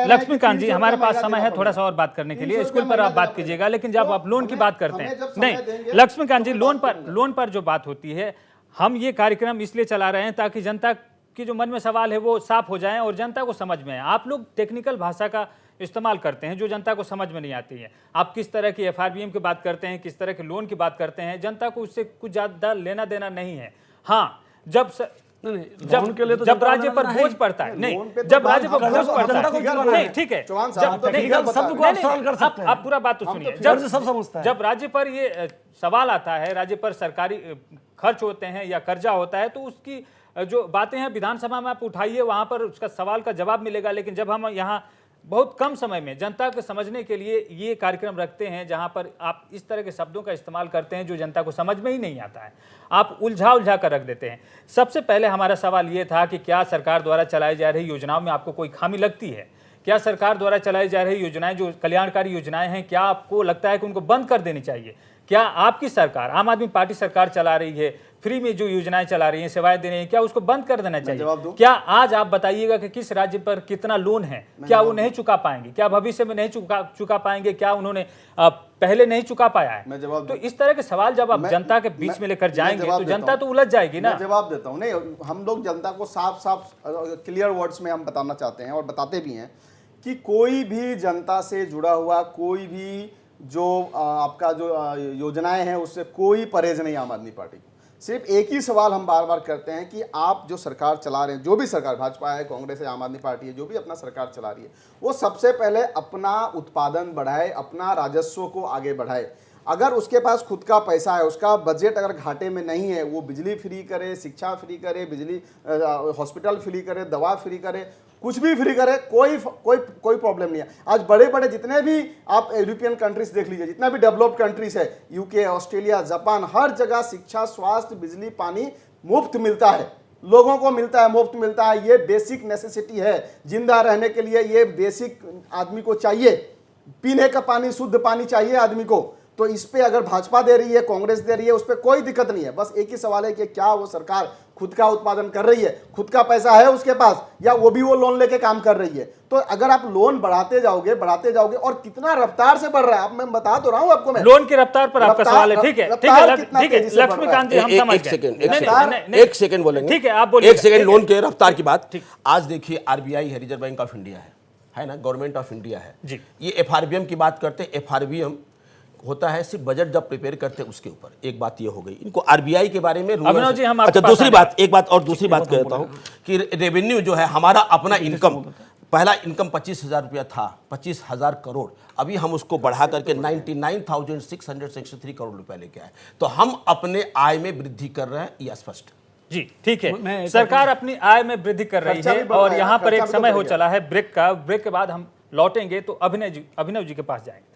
[SPEAKER 1] लक्ष्मीकांत जी, हमारे पास समय है थोड़ा सा और बात करने के लिए। स्कूल पर आप बात कीजिएगा, लेकिन जब आप लोन की बात करते हैं, नहीं लक्ष्मीकांत जी, लोन पर जो बात होती है, हम ये कार्यक्रम इसलिए चला रहे हैं ताकि जनता की जो मन में सवाल है वो साफ हो जाए और जनता को समझ में आए। आप लोग टेक्निकल भाषा का इस्तेमाल करते हैं जो जनता को समझ में नहीं आती है। आप किस तरह की एफआरबीएम की बात करते हैं, किस तरह के लोन की बात करते हैं, जनता को उससे कुछ ज्यादा लेना देना नहीं है। हाँ, जब राज्य पर बोझ पड़ता है, नहीं, जब राज्य पर बोझ पड़ता है, नहीं, ठीक है, आप पूरा बात तो सुनिए। जब राज्य पर ये सवाल आता है, राज्य पर सरकारी खर्च होते हैं या कर्जा होता है, तो उसकी जो बातें हैं विधानसभा में आप उठाइए, वहां पर उसका सवाल का जवाब मिलेगा। लेकिन जब हम यहाँ बहुत कम समय में जनता को समझने के लिए ये कार्यक्रम रखते हैं, जहां पर आप इस तरह के शब्दों का इस्तेमाल करते हैं जो जनता को समझ में ही नहीं आता है, आप उलझा कर रख देते हैं। सबसे पहले हमारा सवाल ये था कि क्या सरकार द्वारा चलाई जा रही योजनाओं में आपको कोई खामी लगती है? क्या सरकार द्वारा चलाई जा रही योजनाएं जो कल्याणकारी योजनाएं हैं, क्या आपको लगता है कि उनको बंद कर देनी चाहिए? क्या आपकी सरकार, आम आदमी पार्टी सरकार चला रही है, फ्री में जो योजनाएं चला रही हैं, सेवाएं दे रही हैं, क्या उसको बंद कर देना चाहिए? क्या आज आप बताइएगा कि किस राज्य पर कितना लोन है, क्या वो नहीं चुका पाएंगे, क्या भविष्य में नहीं चुका पाएंगे, क्या उन्होंने पहले नहीं चुका पाया है? तो इस तरह के सवाल जब आप जनता के बीच में लेकर जाएंगे तो जनता तो उलझ जाएगी ना।
[SPEAKER 4] जवाब देता हूं। नहीं, हम लोग जनता को साफ साफ क्लियर वर्ड्स में हम बताना चाहते हैं और बताते भी हैं कि कोई भी जनता से जुड़ा हुआ कोई भी जो आपका जो योजनाएं हैं उससे कोई परहेज नहीं आम आदमी पार्टी को। सिर्फ एक ही सवाल हम बार बार करते हैं कि आप जो सरकार चला रहे हैं, जो भी सरकार, भाजपा है, कांग्रेस है, आम आदमी पार्टी है, जो भी अपना सरकार चला रही है, वो सबसे पहले अपना उत्पादन बढ़ाए, अपना राजस्व को आगे बढ़ाए। अगर उसके पास खुद का पैसा है, उसका बजट अगर घाटे में नहीं है, वो बिजली फ्री करे, शिक्षा फ्री करे, बिजली हॉस्पिटल फ्री करे, दवा फ्री करे, कुछ भी फ्री करे, कोई प्रॉब्लम नहीं है। आज बड़े बड़े जितने भी आप यूरोपियन कंट्रीज देख लीजिए, जितना भी डेवलप्ड कंट्रीज है, यूके, ऑस्ट्रेलिया, जापान, हर जगह शिक्षा, स्वास्थ्य, बिजली, पानी मुफ्त मिलता है, लोगों को मिलता है, मुफ्त मिलता है। ये बेसिक नेसेसिटी है, जिंदा रहने के लिए ये बेसिक आदमी को चाहिए। पीने का पानी, शुद्ध पानी चाहिए आदमी को। तो इस पे अगर भाजपा दे रही है, कांग्रेस दे रही है, उस पर कोई दिक्कत नहीं है। बस एक ही सवाल है कि क्या वो सरकार खुद का उत्पादन कर रही है, खुद का पैसा है उसके पास, या वो भी वो लोन लेके काम कर रही है। तो अगर आप लोन बढ़ाते जाओगे और कितना रफ्तार से बढ़ रहा है, आप मैं बता तो रहा हूं आपको, मैं
[SPEAKER 1] लोन की रफ्तार पर आपका सवाल है। ठीक है लक्ष्मीकांत जी, हम समझ गए।
[SPEAKER 2] एक सेकंड बोलेंगे।
[SPEAKER 1] ठीक है, आप बोलिए।
[SPEAKER 2] एक सेकंड लोन के रफ्तार की बात। आज देखिए, आरबीआई है, रिजर्व बैंक ऑफ इंडिया है ना, गवर्नमेंट ऑफ इंडिया है
[SPEAKER 1] जी।
[SPEAKER 2] ये एफआरबीएम की बात करते हैं। एफआरबीएम होता है सिर्फ बजट जब प्रिपेयर करते हैं उसके ऊपर। एक बात ये हो गई, इनको आरबीआई के बारे में
[SPEAKER 1] अभिनव जी, हम
[SPEAKER 2] अच्छा, दूसरी बात, एक बात और दूसरी बात कहता हूं कि रेवेन्यू जो है हमारा अपना इनकम, पहला इनकम 25,000 रुपया था, 25,000 करोड़, अभी हम उसको बढ़ा करके 99,663 करोड़ रुपया लेके आए। तो हम अपने आय में वृद्धि कर रहे हैं, यह स्पष्ट
[SPEAKER 1] जी। ठीक है, सरकार अपनी आय में वृद्धि कर रही है और यहाँ पर एक समय हो चला है ब्रेक का। ब्रेक के बाद हम लौटेंगे तो अभिनव जी के पास जाएंगे।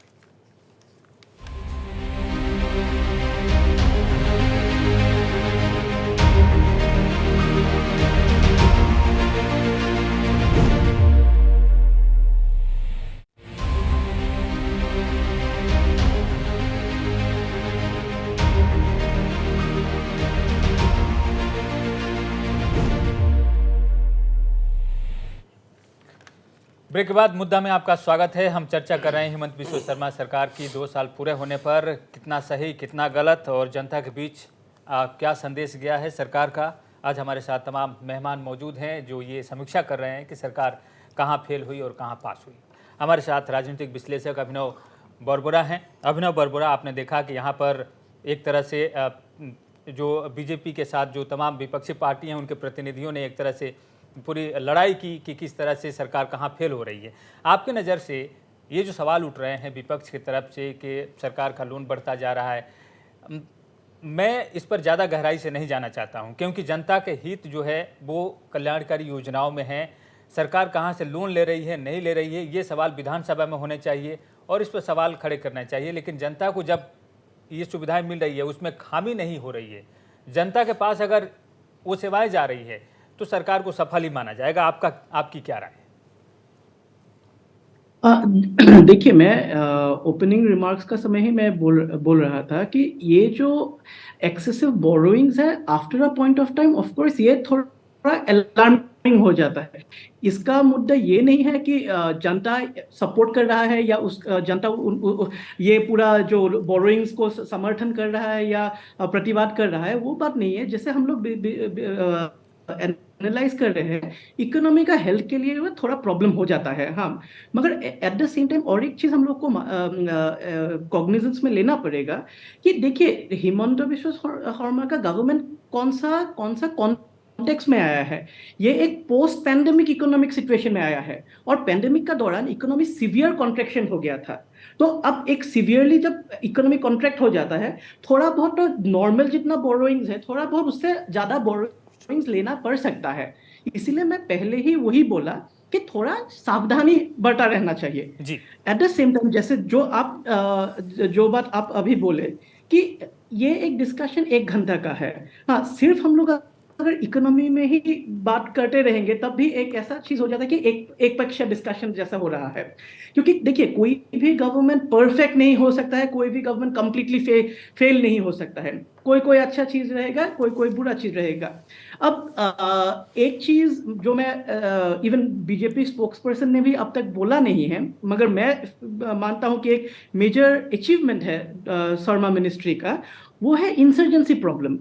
[SPEAKER 1] ब्रेक के बाद मुद्दा में आपका स्वागत है। हम चर्चा कर रहे हैं हिमंत बिस्वा शर्मा सरकार की 2 साल पूरे होने पर कितना सही, कितना गलत और जनता के बीच क्या संदेश गया है सरकार का। आज हमारे साथ तमाम मेहमान मौजूद हैं जो ये समीक्षा कर रहे हैं कि सरकार कहाँ फेल हुई और कहाँ पास हुई। हमारे साथ राजनीतिक विश्लेषक अभिनव बरबुरा हैं। अभिनव बरबुरा, आपने देखा कि यहाँ पर एक तरह से जो बीजेपी के साथ जो तमाम विपक्षी पार्टी हैं उनके प्रतिनिधियों ने एक तरह से पूरी लड़ाई की कि किस तरह से सरकार कहाँ फेल हो रही है। आपके नज़र से ये जो सवाल उठ रहे हैं विपक्ष की तरफ से कि सरकार का लोन बढ़ता जा रहा है, मैं इस पर ज़्यादा गहराई से नहीं जाना चाहता हूं, क्योंकि जनता के हित जो है वो कल्याणकारी योजनाओं में है। सरकार कहाँ से लोन ले रही है, नहीं ले रही है, ये सवाल विधानसभा में होने चाहिए और इस पर सवाल खड़े करना चाहिए। लेकिन जनता को जब ये सुविधाएं मिल रही है, उसमें खामी नहीं हो रही है, जनता के पास अगर वो सेवाएं जा रही है तो सरकार को सफल ही माना जाएगा। आपकी क्या राय
[SPEAKER 5] है? देखिए, मैं ओपनिंग रिमार्क्स का समय ही मैं बोल रहा था कि ये जो एक्सेसिव बोरोइंग्स है after a point of time, of course ये थोड़ा अलार्मिंग हो जाता है। इसका मुद्दा ये नहीं है कि जनता सपोर्ट कर रहा है या उस जनता ये पूरा जो बोरोइंग्स को समर्थन कर रहा है या प्रतिवाद कर रहा है, वो बात नहीं है। जैसे हम लोग एनालाइज कर रहे हैं, इकोनॉमी का हेल्थ के लिए थोड़ा प्रॉब्लम हो जाता है, हाँ, मगर एट द सेम टाइम और एक चीज हम लोग को कॉग्निजेंस में लेना पड़ेगा कि देखिए, हिमंत बिस्वा शर्मा का गवर्नमेंट कौन सा कॉन्टेक्स्ट में आया है। ये एक पोस्ट पैंडेमिक इकोनॉमिक सिचुएशन में आया है और पैंडेमिक का दौरान इकोनॉमी सीवियर कॉन्ट्रैक्शन हो गया था। तो अब एक सीवियरली जब इकोनॉमी कॉन्ट्रैक्ट हो जाता है, थोड़ा बहुत नॉर्मल जितना बोरोइंग्स है, थोड़ा बहुत उससे ज्यादा बोरोइंग्स लेना पड़ सकता है। इसीलिए मैं पहले ही वही बोला कि थोड़ा सावधानी बरता रहना चाहिए जी। एट द सेम टाइम, जैसे जो बात आप अभी बोले कि ये एक डिस्कशन 1 घंटा का है, हाँ, सिर्फ हम लोग अगर इकोनॉमी में ही बात करते रहेंगे तब भी एक ऐसा चीज हो जाता है कि एक पक्षीय डिस्कशन जैसा हो रहा है। क्योंकि देखिए, कोई भी गवर्नमेंट परफेक्ट नहीं हो सकता है, कोई भी गवर्नमेंट कंप्लीटली फेल नहीं हो सकता है। कोई अच्छा चीज रहेगा, कोई बुरा चीज रहेगा। अब एक चीज जो मैं इवन बीजेपी स्पोक्सपर्सन ने भी अब तक बोला नहीं है, मगर मैं मानता हूं कि एक मेजर अचीवमेंट है शर्मा मिनिस्ट्री का, वो है इंसर्जेंसी प्रॉब्लम।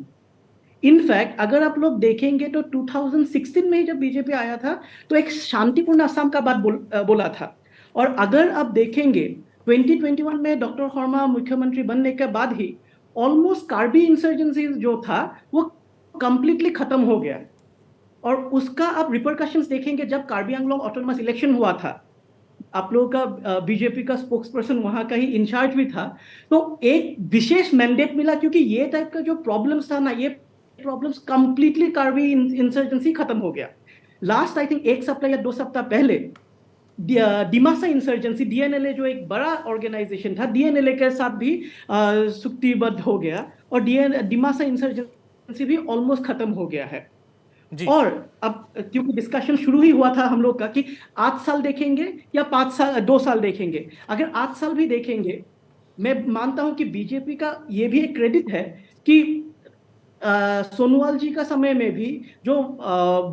[SPEAKER 5] इनफैक्ट अगर आप लोग देखेंगे तो 2016 में जब बीजेपी आया था तो एक शांतिपूर्ण असम का बात बोला था। और अगर आप देखेंगे 2021 में डॉक्टर शर्मा मुख्यमंत्री बनने के बाद ही ऑलमोस्ट कार्बी इंसर्जेंसी जो था वो कंप्लीटली खत्म हो गया। और उसका आप रिपरकशंस देखेंगे जब कार्बी आंगलोंग ऑटोनमस इलेक्शन हुआ था, आप लोगों का बीजेपी का स्पोक्स पर्सन वहां का ही इंचार्ज भी था, तो एक विशेष मैंडेट मिला क्योंकि ये टाइप का जो प्रॉब्लम्स था ना, ये प्रॉब्लम्स कंप्लीटली कार्बी इंसर्जेंसी खत्म हो गया। लास्ट आई थिंक 1 सप्ताह या 2 सप्ताह पहले डिमासा इंसर्जेंसी डीएनएलए जो एक बड़ा ऑर्गेनाइजेशन था, डीएनएलए के साथ भी सुक्तिबद्ध हो गया और डिमासा इंसर्जेंसी भी ऑलमोस्ट खत्म हो गया है।
[SPEAKER 1] जी।
[SPEAKER 5] और अब क्योंकि डिस्कशन शुरू ही हुआ था हम लोग का कि 8 साल देखेंगे या 5 साल 2 साल देखेंगे, अगर 8 साल भी देखेंगे, मैं मानता हूं कि बीजेपी का ये भी एक क्रेडिट है कि सोनोवाल जी का समय में भी जो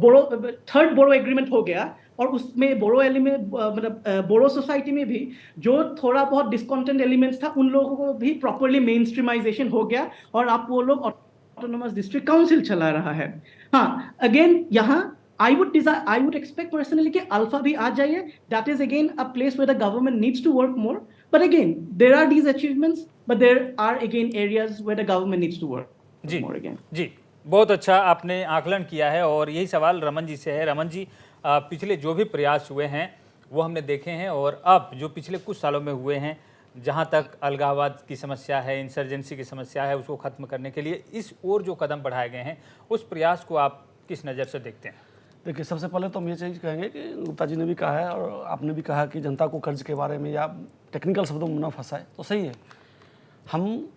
[SPEAKER 5] बोडो थर्ड बोडो एग्रीमेंट हो गया और उसमें बोडो एलिमेंट मतलब बोडो सोसाइटी में भी जो थोड़ा बहुत डिस्कॉन्टेंट एलिमेंट्स था उन लोगों को भी प्रॉपर्ली मेन स्ट्रीमाइजेशन हो गया और आप वो लोग ऑटोनोमस डिस्ट्रिक्ट काउंसिल चला रहा है। हाँ, अगेन यहाँ I would expect personally कि अल्फा भी आ जाइए। That is again a place where the government needs to work more. But again, there are these achievements, but there are again areas where the government needs to work
[SPEAKER 1] ji
[SPEAKER 5] more again.
[SPEAKER 1] जी, बहुत अच्छा आपने आकलन किया है और यही सवाल रमन जी से है। रमन जी, पिछले जो भी प्रयास हुए हैं वो हमने देखे हैं और अब जो पिछले कुछ सालों में हुए हैं, जहाँ तक अलगाववाद की समस्या है, इंसर्जेंसी की समस्या है, उसको ख़त्म करने के लिए इस ओर जो कदम बढ़ाए गए हैं, उस प्रयास को आप किस नज़र से देखते हैं?
[SPEAKER 3] देखिए, सबसे पहले तो हम ये चीज़ कहेंगे कि गुप्ता जी ने भी कहा है और आपने भी कहा कि जनता को कर्ज के बारे में या टेक्निकल शब्दों में न फंसाए, तो सही है। हम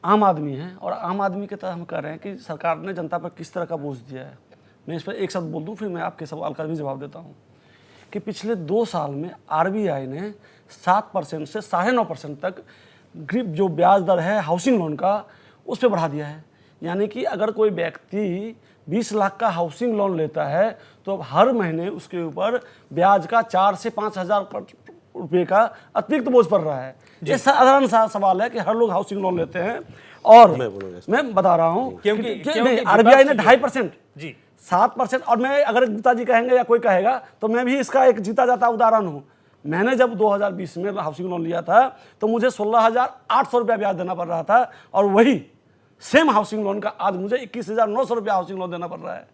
[SPEAKER 3] आम आदमी हैं और आम आदमी की तरह हम कह रहे हैं कि सरकार ने जनता पर किस तरह का बोझ दिया है। मैं इस पर एक शब्द बोल दूँ, फिर मैं आपके सवाल का भी जवाब देता हूँ कि पिछले 2 साल में RBI ने 7% से 9.5% तक ग्रिप जो ब्याज दर है हाउसिंग लोन का, उस पर बढ़ा दिया है। यानी कि अगर कोई व्यक्ति 20 लाख का हाउसिंग लोन लेता है तो अब हर महीने उसके ऊपर ब्याज का 4 से 5 हज़ार रुपये का अतिरिक्त बोझ पड़ रहा है। ये साधारण सा सवाल है कि हर लोग हाउसिंग लोन लेते हैं और मैं बता रहा हूँ
[SPEAKER 1] क्योंकि
[SPEAKER 3] RBI ने 2.5%
[SPEAKER 1] जी
[SPEAKER 3] 7%। और मैं अगर गुप्ता जी कहेंगे या कोई कहेगा तो मैं भी इसका एक जीता जाता उदाहरण हूँ। मैंने जब 2020 में हाउसिंग लोन लिया था तो मुझे 16,800 रुपया ब्याज देना पड़ रहा था और वही सेम हाउसिंग लोन का आज मुझे 21,900 रुपया हाउसिंग लोन देना पड़ रहा है।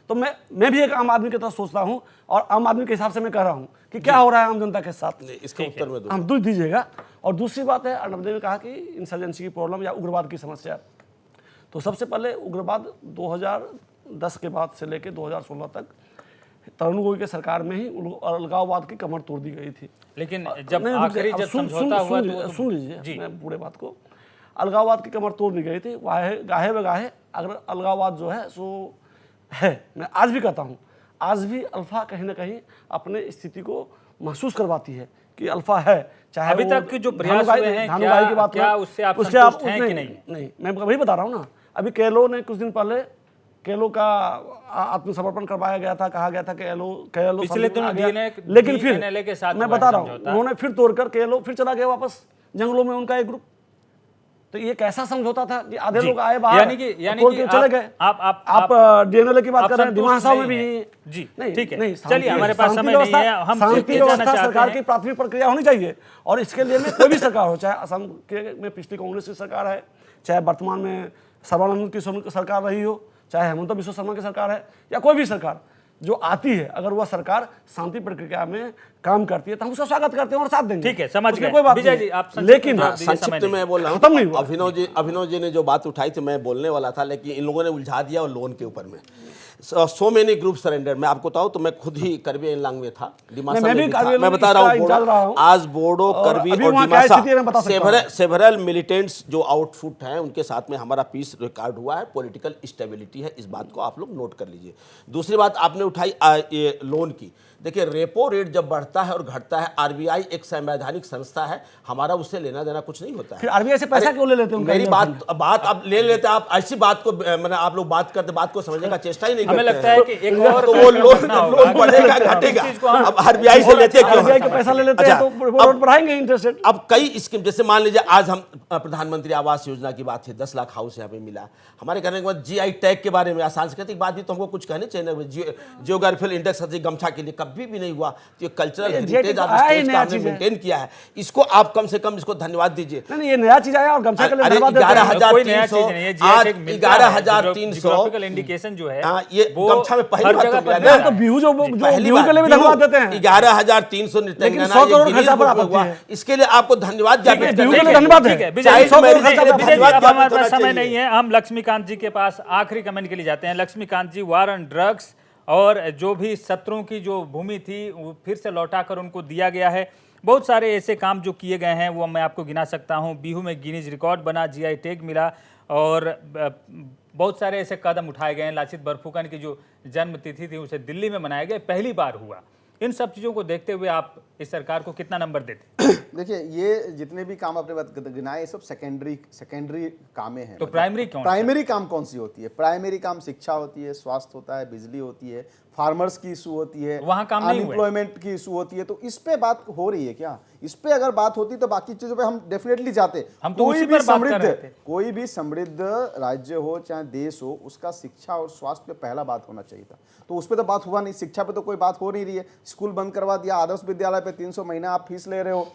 [SPEAKER 3] तो मैं भी एक आम आदमी की तरह सोचता हूँ और आम आदमी के हिसाब से मैं कह रहा हूँ कि क्या हो रहा है आम जनता के साथ।
[SPEAKER 2] इसका उत्तर में दूं।
[SPEAKER 3] हम दूध दीजिएगा। और दूसरी बात है, अर्नब ने कहा कि इंसर्जेंसी की प्रॉब्लम या उग्रवाद की समस्या। तो सबसे पहले उग्रवाद 2010 के बाद से लेकर 2016 तक तरुण गोगोई के सरकार में ही अलगाववाद की कमर तोड़ दी गई थी।
[SPEAKER 1] लेकिन जब आखिरी जब समझौता हुआ तो
[SPEAKER 3] सुन लीजिए मैं पूरे बात को। अलगाववाद की कमर तोड़ दी गई थी, गाहे बगाहे अगर अलगाववाद जो है सो है। मैं आज भी कहता हूँ, आज भी अल्फा कहीं ना कहीं अपने स्थिति को महसूस करवाती है कि अल्फा है। चाहे
[SPEAKER 1] अभी तक के जो प्रयास हुए हैं, क्या उससे आप संतुष्ट हैं कि नहीं?
[SPEAKER 3] नहीं, मैं वही बता रहा हूँ ना। अभी केलो ने कुछ दिन पहले केलो का आत्मसमर्पण करवाया गया था, कहा गया था कि केलो
[SPEAKER 1] पिछले दिनों
[SPEAKER 3] लेकिन फिर मैं बता रहा हूँ उन्होंने फिर तोड़कर केलो फिर चला गया वापस जंगलों में उनका एक ग्रुप। तो ये कैसा समझौता था कि आधे लोग आए बाहर
[SPEAKER 1] यानी कि
[SPEAKER 3] चले गए। आप डीएनएलए की बात कर रहे हैं, डिमासा में भी
[SPEAKER 1] जी
[SPEAKER 3] नहीं,
[SPEAKER 1] ठीक है।
[SPEAKER 3] नहीं,
[SPEAKER 1] चलिए, हमारे पास समय नहीं है, हम
[SPEAKER 3] शांति व्यवस्था सरकार की प्राथमिक प्रक्रिया होनी चाहिए और इसके लिए में कोई भी सरकार हो, चाहे असम के में पिछली कांग्रेस की सरकार है, चाहे वर्तमान में सर्बानंद की सरकार रही हो, चाहे हेमंत बिश्व शर्मा की सरकार है या कोई भी सरकार जो आती है, अगर वह सरकार शांति प्रक्रिया में काम करती है तो हम उसका स्वागत करते हैं और साथ देंगे।
[SPEAKER 1] ठीक है, समझ गए।
[SPEAKER 3] कोई बात
[SPEAKER 1] विजय जी, आप
[SPEAKER 3] लेकिन
[SPEAKER 2] संक्षिप्त में बोल रहा
[SPEAKER 3] खत्म नहीं
[SPEAKER 2] हूँ।
[SPEAKER 3] हुआ।
[SPEAKER 2] अभिनव जी ने जो बात उठाई थी मैं बोलने वाला था, लेकिन इन लोगों ने उलझा दिया और लोन के ऊपर में सो मेनी ग्रुप सरेंडर। मैं आपको बताऊं तो मैं खुद ही करबी एनलांग में था, डिमासा में भी था। मैं बता रहा हूँ आज बोडो, करबी और डिमासा सेवरल मिलिटेंट्स जो आउटफुट हैं उनके साथ में हमारा पीस रिकॉर्ड हुआ है, पॉलिटिकल स्टेबिलिटी है। इस बात को आप लोग नोट कर लीजिए। दूसरी बात आपने उठाई ये लोन की। देखिए, रेपो रेट जब बढ़ता है और घटता है, आरबीआई एक संवैधानिक संस्था है, हमारा उससे लेना देना कुछ नहीं होता है।
[SPEAKER 3] फिर आरबीआई से पैसा
[SPEAKER 2] अरे,
[SPEAKER 3] क्यों ले लेते हैं?
[SPEAKER 2] मेरी बात आप ले लेते हैं, आप ऐसी बात को मैंने आप लोग बात करते, बात को समझने का चेष्टा ही नहीं करते।
[SPEAKER 1] हमें लगता है कि एक और
[SPEAKER 2] तो वो लोन बढ़ेगा घटेगा, अब आरबीआई से लेते क्यों?
[SPEAKER 3] आरबीआई का पैसा ले लेते हैं तो रेट बढ़ाएंगे इंटरेस्ट रेट।
[SPEAKER 2] अब कई स्कीम, जैसे मान लीजिए आज हम प्रधानमंत्री आवास योजना की बात है, 10 लाख हाउस यहाँ पे मिला। हमारे कहने के बाद जीआई टैग के बारे में, सांस्कृतिक बात भी तो हमको कुछ कहने चाहिए। जियोग्राफिकल इंडेक्स गमछा के लिए कभी भी नहीं हुआ, तो ये कल्चरल हेरिटेज आपने मेंटेन किया है, इसको आप कम से कम इसको धन्यवाद दीजिए।
[SPEAKER 3] नहीं, ये नया चीज आया और गमछा के लिए
[SPEAKER 2] अरे
[SPEAKER 3] धन्यवाद देते हैं।
[SPEAKER 2] 11,300
[SPEAKER 1] इंडिकेशन जो है
[SPEAKER 2] ये
[SPEAKER 1] वो
[SPEAKER 2] गमछा में पहली
[SPEAKER 1] हर
[SPEAKER 2] बार
[SPEAKER 1] जगह
[SPEAKER 2] तो
[SPEAKER 1] पर
[SPEAKER 2] मिला
[SPEAKER 3] तो बिहू जो
[SPEAKER 2] पहली
[SPEAKER 3] बिहू
[SPEAKER 2] बार
[SPEAKER 3] के लिए भी धन्यवाद देते हैं।
[SPEAKER 2] 11,300
[SPEAKER 3] लेकिन 100 करोड़ खर्चा पर आपत्ति है।
[SPEAKER 2] इसके लिए आपको धन्यवाद ज्ञापित
[SPEAKER 3] बिहू
[SPEAKER 2] करना
[SPEAKER 3] के लिए
[SPEAKER 2] चाहिए।
[SPEAKER 3] धन्यवाद
[SPEAKER 1] ठीक है,
[SPEAKER 3] है।
[SPEAKER 1] विजय जी,
[SPEAKER 3] 100 करोड़ खर्चा पर
[SPEAKER 1] विजय जी,
[SPEAKER 2] धन्यवाद
[SPEAKER 1] अब हमारे
[SPEAKER 2] होना
[SPEAKER 1] पास समय
[SPEAKER 2] चाहिए।
[SPEAKER 1] नहीं है, हम लक्ष्मीकांत जी के पास आखिरी कमेंट के लिए जाते हैं। लक्ष्मीकांत जी, वार ऑन ड्रग्स और जो भी शत्रुओं की जो भूमि थी वो फिर से लौटाकर उनको दिया गया है। बहुत सारे ऐसे काम जो किए गए हैं वो मैं आपको गिना सकता हूं। बिहू में गिनीज रिकॉर्ड बना, जीआई टैग मिला और बहुत सारे ऐसे कदम उठाए गए हैं। लाचित बरफुकन की जो जन्म तिथि थी उसे दिल्ली में मनाया गया, पहली बार हुआ। इन सब चीज़ों को देखते हुए आप इस सरकार को कितना नंबर देते?
[SPEAKER 4] देखिए, ये जितने भी काम आपने गिनाए ये सब सेकेंडरी कामें हैं।
[SPEAKER 1] तो प्राइमरी कौन?
[SPEAKER 4] प्राइमरी काम कौन सी होती है? प्राइमरी काम शिक्षा होती है, स्वास्थ्य होता है, बिजली होती है, फार्मर्स की इशू होती है,
[SPEAKER 1] वहाँ काम नहीं हुए।
[SPEAKER 4] अनएम्प्लॉयमेंट की इशू होती है। तो इस पे बात हो रही है क्या? इस पे अगर बात होती तो बाकी चीजों पे हम डेफिनेटली जाते।
[SPEAKER 1] हम तो उसी पर बात कर रहे थे।
[SPEAKER 4] कोई भी समृद्ध राज्य हो चाहे देश हो, उसका शिक्षा और स्वास्थ्य पे पहला बात होना चाहिए था। तो उस पर तो बात हुआ नहीं, शिक्षा पे तो कोई बात हो नहीं रही है। स्कूल बंद करवा दिया, आदर्श विद्यालय पे 300 महीना आप फीस ले रहे हो।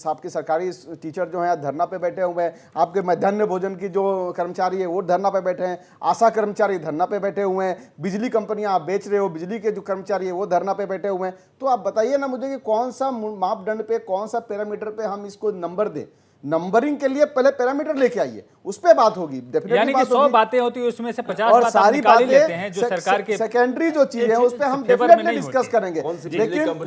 [SPEAKER 4] आपके सरकारी टीचर जो हैं धरना पे बैठे हुए हैं। आपके मध्याह्न भोजन की जो कर्मचारी है वो धरना पे बैठे हैं। आशा कर्मचारी धरना पे बैठे हुए हैं। बिजली कंपनियां आप बेच रहे हो, बिजली के जो कर्मचारी है वो धरना पे बैठे हुए हैं। तो आप बताइए ना मुझे कि कौन सा मापदंड पे, कौन सा पैरामीटर पे हम इसको नंबर दें। नंबरिंग के लिए पहले पैरामीटर लेके आइए, उस पे बात होगी।
[SPEAKER 1] यानी कि 100 बातें होती है उसमें से 50
[SPEAKER 4] और
[SPEAKER 1] बात
[SPEAKER 4] सारी
[SPEAKER 1] निकाल ही लेते
[SPEAKER 4] बातें
[SPEAKER 1] हैं जो सरकार के
[SPEAKER 4] सेकेंडरी जो चीज है उस पे हम
[SPEAKER 1] फेवर में
[SPEAKER 4] डेफिनेटली
[SPEAKER 1] नहीं
[SPEAKER 4] डिस्कस
[SPEAKER 1] होती।
[SPEAKER 4] करेंगे।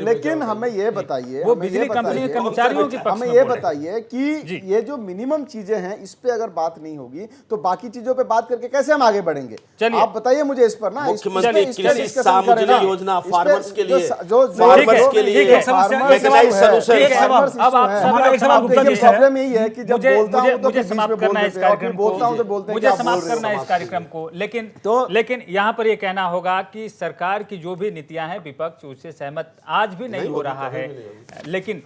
[SPEAKER 4] लेकिन हमें ये बताइए,
[SPEAKER 1] वो बिजली कंपनी के कर्मचारियों की पक्ष
[SPEAKER 4] हमें
[SPEAKER 1] में
[SPEAKER 4] ये
[SPEAKER 1] बोल रहे हैं।
[SPEAKER 4] बताइए कि ये जो मिनिमम चीजें हैं इस पे अगर बात नहीं होगी तो बाकी चीजों पे बात करके कैसे हम आगे बढ़ेंगे?
[SPEAKER 1] चलिए।
[SPEAKER 4] आप बताइए मुझे इस पर ना।
[SPEAKER 2] मुख्यमंत्री
[SPEAKER 4] इस पे
[SPEAKER 2] कृषि
[SPEAKER 4] discussion
[SPEAKER 2] सामुदायिक
[SPEAKER 4] करें ना।
[SPEAKER 2] योजना
[SPEAKER 4] इस पे
[SPEAKER 2] फार्मर्स के लिए,
[SPEAKER 4] जो
[SPEAKER 2] फार्मर्स के लिए,
[SPEAKER 1] ठीक है, समस्या-
[SPEAKER 2] मैकेनाइज्ड सॉल्यूशन।
[SPEAKER 1] ठीक है,
[SPEAKER 4] फार्मर्स
[SPEAKER 1] अब आप
[SPEAKER 4] इशू है।
[SPEAKER 1] हमारा एक सवाल
[SPEAKER 4] अब
[SPEAKER 1] गुप्ता
[SPEAKER 4] देखिए,
[SPEAKER 1] जी से है।
[SPEAKER 4] प्रॉब्लम यही है कि जब बोलता हूं तो
[SPEAKER 1] मुझे
[SPEAKER 4] बीच में
[SPEAKER 1] समाप्त
[SPEAKER 4] बोल
[SPEAKER 1] करना है
[SPEAKER 4] देते
[SPEAKER 1] इस
[SPEAKER 4] हैं और फिर
[SPEAKER 1] कार्यक्रम
[SPEAKER 4] बोलता हूं तो
[SPEAKER 1] को,
[SPEAKER 4] बोलते हैं कि
[SPEAKER 1] मुझे
[SPEAKER 4] आप बोल
[SPEAKER 1] समाप्त
[SPEAKER 4] रहे हो।
[SPEAKER 1] करना है इस कार्यक्रम को। लेकिन यहाँ पर ये कहना होगा कि सरकार की जो भी नीतियां हैं विपक्ष उससे सहमत आज भी नहीं हो रहा है। लेकिन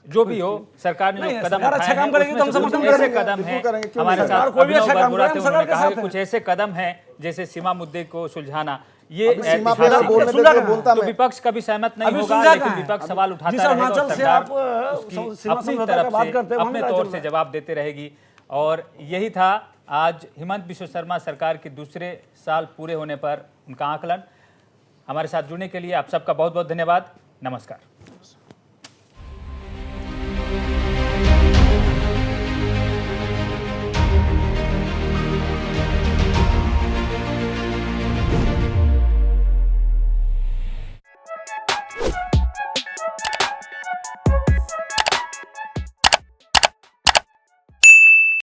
[SPEAKER 1] जो भी हो, सरकार ने जो कदम
[SPEAKER 3] सरकार अच्छा
[SPEAKER 1] उठाए
[SPEAKER 3] काम
[SPEAKER 1] हैं,
[SPEAKER 3] करेगी तो हम
[SPEAKER 1] उसमें
[SPEAKER 3] समर्थन
[SPEAKER 1] कुछ ऐसे
[SPEAKER 3] करेंगे,
[SPEAKER 1] कदम
[SPEAKER 4] बिल्कुल
[SPEAKER 1] हैं
[SPEAKER 4] करेंगे, क्यों
[SPEAKER 1] हमारे
[SPEAKER 4] नहीं?
[SPEAKER 1] साथ
[SPEAKER 3] सरकार कोई भी
[SPEAKER 1] अभिनव
[SPEAKER 3] अच्छा काम
[SPEAKER 1] बरबुरा थे,
[SPEAKER 3] करे, हम
[SPEAKER 1] उन्होंने
[SPEAKER 3] सरकार के
[SPEAKER 1] कहा कि
[SPEAKER 3] साथ
[SPEAKER 1] कुछ ऐसे कदम हैं जैसे सीमा मुद्दे को सुलझाना, ये
[SPEAKER 4] अभी सीमा पे
[SPEAKER 1] ऐतिहासिक
[SPEAKER 4] बोलने
[SPEAKER 1] है।
[SPEAKER 4] देते बोलता
[SPEAKER 1] तो
[SPEAKER 4] मैं।
[SPEAKER 1] विपक्ष कभी सहमत नहीं
[SPEAKER 3] अभी
[SPEAKER 1] होगा,
[SPEAKER 3] सुलझा
[SPEAKER 1] लेकिन
[SPEAKER 3] कहाँ है?
[SPEAKER 1] विपक्ष सवाल उठाता
[SPEAKER 3] जिस
[SPEAKER 1] रहेगा और
[SPEAKER 3] अरुणाचल से
[SPEAKER 1] सरकार
[SPEAKER 3] आप,
[SPEAKER 1] उसकी
[SPEAKER 3] सीमा
[SPEAKER 1] अपनी
[SPEAKER 3] समझौता का
[SPEAKER 1] तरफ
[SPEAKER 3] बात
[SPEAKER 1] से
[SPEAKER 3] करते हैं,
[SPEAKER 1] अपने
[SPEAKER 3] वहाँ
[SPEAKER 1] तौर
[SPEAKER 3] चल
[SPEAKER 1] से
[SPEAKER 3] रहा है।
[SPEAKER 1] जवाब देते रहेगी। और यही था आज हिमंत बिश्व शर्मा सरकार के दूसरे साल पूरे होने पर उनका आकलन। हमारे साथ जुड़ने के लिए आप सबका बहुत बहुत धन्यवाद। नमस्कार।